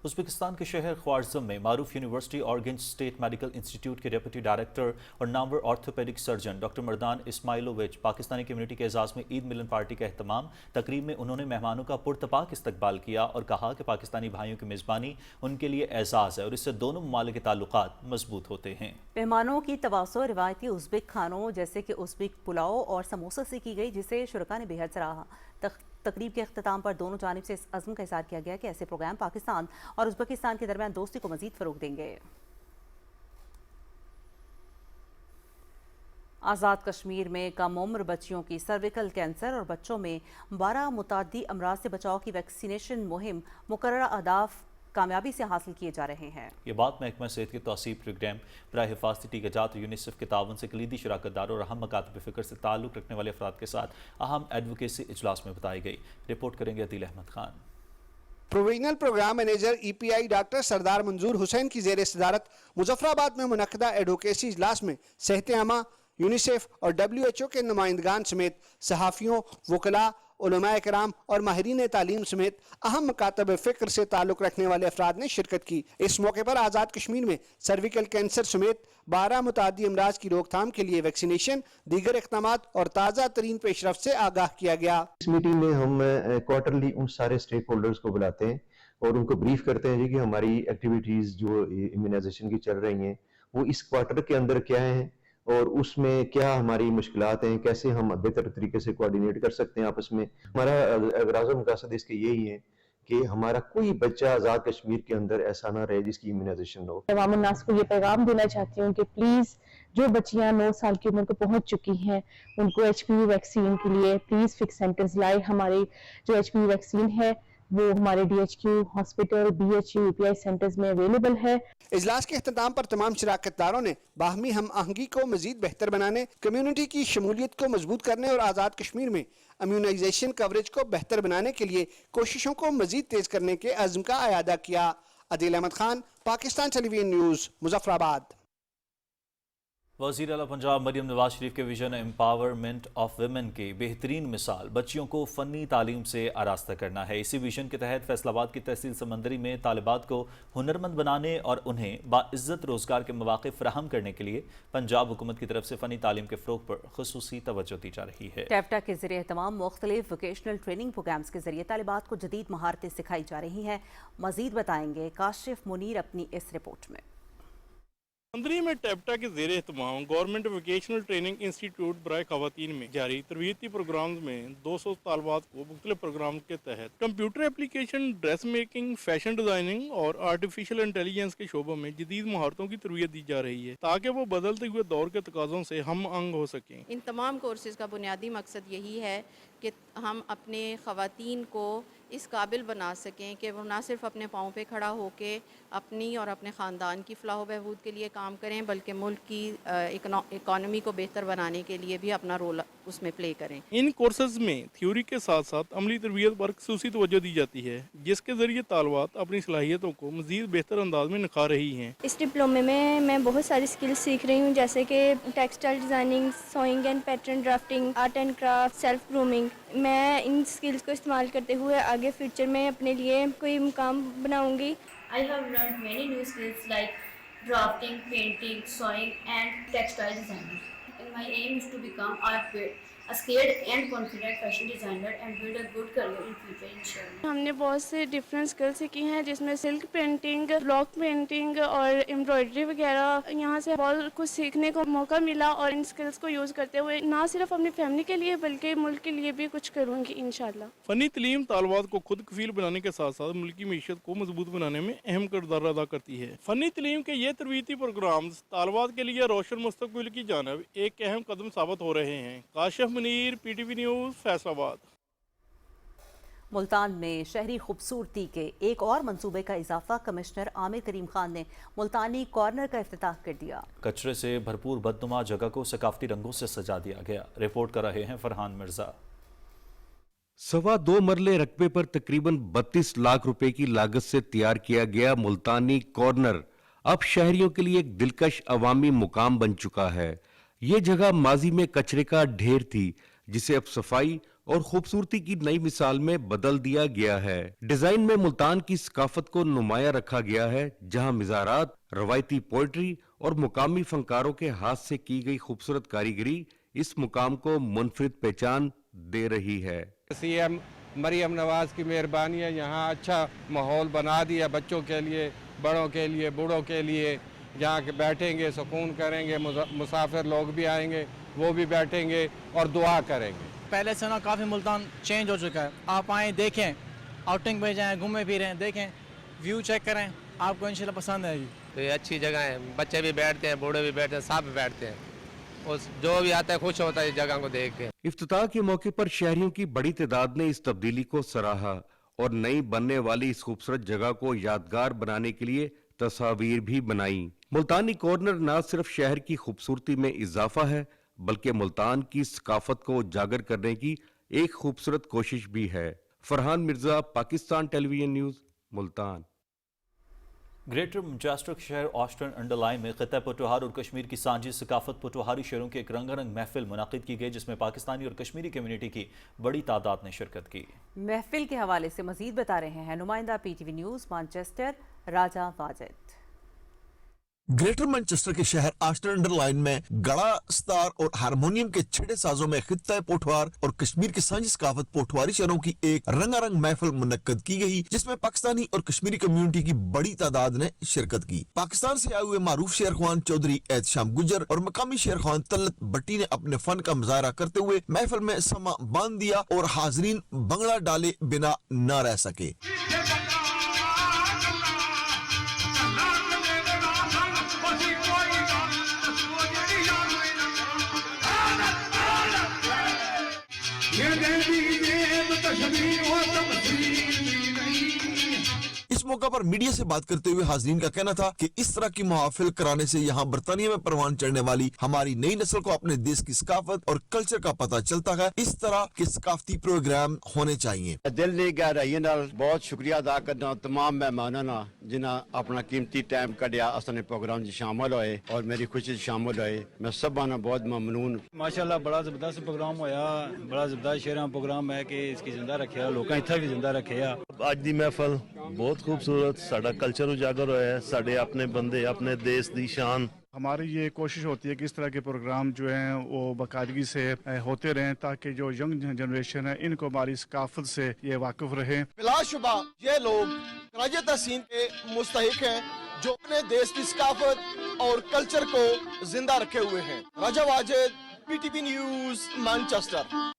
उज़्बेकिस्तान के शहर ख्वारज़म में मारूफ university Urgench state medical institute के डेप्यूटी डायरेक्टर और नामवर orthopaedic surgeon doctor Mardan Ismailovich Pakistani community के एजाज़ में ईद मिलन पार्टी का एहतमाम। तकरीब में उन्होंने मेहमानों का पुरतपाक इस्तकबाल किया और कहा कि पाकिस्तानी भाइयों की मेज़बानी उनके लिए एजाज़ है और इससे दोनों ममालिक के ताल्लुकात मजबूत होते हैं। मेहमानों की तवासो रिवायती उज़्बेक खानों जैसे कि उज़्बेक पुलाव और समोसा से की गई, जिसे शुरका ने बेहद सराहा। तकरीब के अख्ताम पर दोनों जानिब से इस अज़्म का इज़हार किया गया कि ऐसे प्रोग्राम पाकिस्तान और उज़्बेकिस्तान के दरमियान दोस्ती को मज़ीद फ़रोग़ देंगे। आज़ाद कश्मीर में कम उम्र बच्चियों की सर्विकल कैंसर और बच्चों में 12 मुतादी अमराज से बचाव की वैक्सीनेशन मुहिम मुकर्रर अहदाफ कामयाबी से हासिल किए जा रहे हैं। ये बात महकमा सेहत के तौसीब प्रोग्राम बराह हिफाजती टीकाजात और यूनिसेफ के ताउन से कलीदी शराकतदारों और अहम मकातब फ़िक्र से ताल्लुक़ रखने वाले अफराद के साथ अहम एडवोकेसी इजलास में बताई गई। रिपोर्ट करेंगे Adeel Ahmed Khan. Provisional programme manager EPI doctor Sardar Manzoor Hussain की ज़ेर सदारत मुजफ्फराबाद में मुनक़दा एडवोकेसी इजलास में सेहत आमा, यूनिसेफ और WHO के नुमाइंदगान समेत सहाफ़ियों, वकला, उलमाए कराम और माहिरीन तालीम समेत अहम मकातब फ़िक्र से ताल्लुक़ रखने वाले अफराद ने शिरकत की। इस मौके पर आज़ाद कश्मीर में सर्विकल कैंसर समेत 12 मुतादी अमराज की रोकथाम के लिए वैक्सीनेशन, दीगर इक़दामात और ताज़ा तरीन पेशरफ्त से आगाह किया गया। इस मीटिंग में हम क्वार्टरली उन सारे स्टेक होल्डर्स को बुलाते हैं और उनको ब्रीफ करते हैं कि हमारी एक्टिविटीज़ जो इम्यूनाइजेशन की चल रही हैं वो इस क्वार्टर के अंदर क्या हैं और उसमें क्या हमारी मुश्किलात हैं, कैसे हम बेहतर तरीके से कोऑर्डिनेट कर सकते हैं आपस में। हमारा अगराज़ मक़सद इसके यही है कि हमारा कोई बच्चा आज़ाद कश्मीर के अंदर ऐसा ना रहे जिसकी इम्यूनाइजेशन हो। तमाम नास को ये पैगाम देना चाहती हूँ कि प्लीज़ जो बच्चियाँ 9 साल की उम्र को पहुँच चुकी हैं उनको HPV वैक्सीन के लिए प्लीज़ फिक्स सेंटर्स लाए। हमारी जो HPV वैक्सीन है वो हमारे DHQ hospital, BHU, EPI centres में अवेलेबल है। इजलास के अख्ताम पर तमाम शिराकतदारों ने बाहमी हम आहंगी को मजीद बेहतर बनाने, कम्युनिटी की शमूलियत को मजबूत करने और आज़ाद कश्मीर में इम्यूनाइजेशन कवरेज को बेहतर बनाने के लिए कोशिशों को मजीद तेज करने के अज़्म का अयादा किया। Adeel Ahmed Khan, Pakistan television news, Muzaffarabad. वज़ीर आला पंजाब मरियम नवाज शरीफ के विजन एम्पावरमेंट ऑफ वुमेन की बेहतरीन मिसाल बच्चियों को फ़नी तालीम से आरास्ता करना है। इसी विजन के तहत फैसलाबाद की तहसील समंदरी में तालिबात को हुनरमंद बनाने और उन्हें बाइज़्ज़त रोज़गार के मौक़े फ़राहम करने के लिए पंजाब हुकूमत की तरफ से फ़नी तालीम के फ़रोग़ पर ख़ुसूसी तवज्जो दी जा रही है। टेप्टा के ज़रिए तमाम मुख्तलिफ वोकेशनल ट्रेनिंग प्रोग्राम्स के जरिए तालिबात को जदीद महारतें सिखाई जा रही हैं। मज़ीद बताएंगे काशिफ मुनीर अपनी इस रिपोर्ट में। समंदरी में टेप्टा के ज़ेर एहतमाम गवर्नमेंट वोकेशनल ट्रेनिंग इंस्टीट्यूट बराए ख़वातीन में जारी तरबियती प्रोग्राम में 200 तालबात को मुख्तलिफ प्रोग्राम के तहत computer application, dress making, fashion designing और आर्टिफिशियल इंटेलिजेंस के शोबों में जदीद महारतों की तरबियत दी जा रही है ताकि वो बदलते हुए दौर के तकाज़ों से हम अंग हो सकें। इन तमाम कोर्सेज़ का बुनियादी मकसद यही है कि हम अपने ख़वातीन को इस काबिल बना सकें कि वो ना सिर्फ अपने पाँव पे खड़ा होके अपनी और अपने ख़ानदान की फ़लाह बहबूद के लिए काम करें बल्कि मुल्क की इकॉनमी को बेहतर बनाने के लिए भी अपना रोल उसमें प्ले करें। इन कोर्सेज में थ्योरी के साथ साथ अमली तरबियत पर खसूसी तवज्जो दी जाती है जिसके ज़रिए तालबात अपनी सलाहियतों को मज़ीद बेहतर अंदाज में निखार रही हैं। इस डिप्लोमे में मैं बहुत सारी स्किल्स सीख रही हूँ जैसे कि textile designing, sewing and pattern drafting, art and craft, self grooming. मैं इन स्किल्स को इस्तेमाल करते हुए आगे फ्यूचर में अपने लिए कोई मुकाम बनाऊंगी। I have learned many new skills like drafting, painting, sewing and textile designing. And my aim is to become a skilled and confident fashion designer and build a good career in future inshallah. हमने बहुत से different skills सीखी हैं जिसमें silk painting, block painting और embroidery वगैरह। यहाँ से बहुत कुछ सीखने को मौका मिला और इन स्किल्स को यूज़ करते हुए ना सिर्फ अपनी फैमिली के लिए बल्कि मुल्क के लिए भी कुछ करूँगी इंशाल्लाह। फ़नी तलीम तालबात को खुद कफील बनाने के साथ साथ मुल्क की मीशत को मजबूत बनाने में अहम किरदार अदा करती है। फ़नी तलीम के ये तरबीती प्रोग्राम तालबात के लिए रोशन मुस्तकबिल की जानब एक अहम कदम साबित हो रहे हैं। Kashif Munir, PTV news, Faisalabad. मुल्तान में शहरी खूबसूरती के एक और मंसूबे का इजाफा कमिश्नर आमिर करीम खान ने मुल्तानी कॉर्नर का इफ्तिताह कर दिया। कचरे से भरपूर बदनुमा जगह को सकाफती रंगों से सजा दिया गया। रिपोर्ट कर रहे हैं फरहान मिर्जा। 2.25 मरले रकबे पर तकरीबन 32 लाख रुपए की लागत से तैयार किया गया मुल्तानी कॉर्नर अब शहरियों के लिए एक दिलकश अवामी मुकाम बन चुका है। ये जगह माजी में कचरे का ढेर थी जिसे अब सफाई और खूबसूरती की नई मिसाल में बदल दिया गया है। डिजाइन में मुल्तान की सकाफत को नुमाया रखा गया है जहां मिज़ारात, रवायती पोइट्री और मुकामी फनकारों के हाथ से की गई खूबसूरत कारीगरी इस मुकाम को मुनफरिद पहचान दे रही है। CM मरियम नवाज की मेहरबानी है, यहाँ अच्छा माहौल बना दिया बच्चों के लिए, बड़ों के लिए, बूढ़ों के लिए, जहाँ के बैठेंगे, सुकून करेंगे, मुसाफिर लोग भी आएंगे वो भी बैठेंगे और दुआ करेंगे। पहले से ना काफ़ी मुल्तान चेंज हो चुका है। आप आएँ, देखें, आउटिंग पे जाएँ, घूमें फिरें, देखें, व्यू चेक करें, आपको इंशाल्लाह पसंद आएगी। तो ये अच्छी जगह है, बच्चे भी बैठते हैं, बूढ़े भी बैठते हैं, सब बैठते हैं। और जो भी आता है खुश होता है इस जगह को देख के। इफ्तिताह के मौके पर शहरियों की बड़ी तादाद ने इस तब्दीली को सराहा और नई बनने वाली इस खूबसूरत जगह को यादगार बनाने के लिए तस्वीर भी बनाई। मुल्तानी कॉर्नर न सिर्फ शहर की खूबसूरती में इजाफा है बल्कि मुल्तान की सकाफत को उजागर करने की एक खूबसूरत कोशिश भी है। Farhan Mirza, Pakistan television news, Multan. Greater Manchester के शहर ऑस्टन अंडरलाइन में खिता पटवार और कश्मीर की सांझी सकाफत पटवारी शेरों की एक रंगारंग महफिल मुनाकिद की गई जिसमें पाकिस्तानी और कश्मीरी कम्युनिटी की बड़ी तादाद ने शिरकत की। महफिल के हवाले से मजीद बता रहे हैं नुमाइंदा PTV न्यूज मैनचेस्टर राजा वाजिद। ग्रेटर मैनचेस्टर के शहर ऑस्टन अंडरलाइन में गड़ा, स्तार और हारमोनियम के छठे साजों में खित्ता पोठवार और कश्मीर की सांझी सकाफत पोठवारी शहरों की एक रंगारंग महफिल मुनक्कद की गई जिसमें पाकिस्तानी और कश्मीरी कम्युनिटी की बड़ी तादाद ने शिरकत की। पाकिस्तान से आए हुए मारूफ शेर खान चौधरी एहतशाम गुजर और मकामी शेर खान तलत भट्टी ने अपने फन का मुजाहरा करते हुए महफिल में समा बांध दिया और हाजरीन बंगला डाले बिना न रह सके। इस मौका पर मीडिया से बात करते हुए हाजरीन का कहना था कि इस तरह की महफिल कराने से यहाँ बरतानिया में परवान चढ़ने वाली हमारी नई नस्ल को अपने देश की सकाफत और कल्चर का पता चलता है। इस तरह के सकाफती प्रोग्राम होने चाहिए। दिल ने गहराई नाल बहुत शुक्रिया अदा करना तमाम मेहमानों ना जिन्हें अपना कीमती टाइम कढ़िया असने प्रोग्राम में शामिल होए और मेरी खुशी शामिल होए। मैं सब बहुत ममनून। माशाल्लाह बड़ा जबरदस्त प्रोग्राम होया, बड़ा जबरदस्त शेरा प्रोग्राम है कि इसकी जिंदा रखे लोग इतना भी जिंदा रखे। आज दी महफल बहुत खूबसूरत, साडा कल्चर उजागर होया है, साडे अपने बंदे अपने देश दी शान। हमारी ये कोशिश होती है कि इस तरह के प्रोग्राम जो हैं वो बाकायदगी से होते रहें ताकि जो यंग जनरेशन है इनको हमारी सकाफत से ये वाकिफ रहे। बिलाशुबा ये लोग राज तहसीन के मुस्तहिक हैं जो अपने देश की सकाफत और कल्चर को जिंदा रखे हुए हैं। राजा वाजिद, PTV न्यूज, मैनचेस्टर।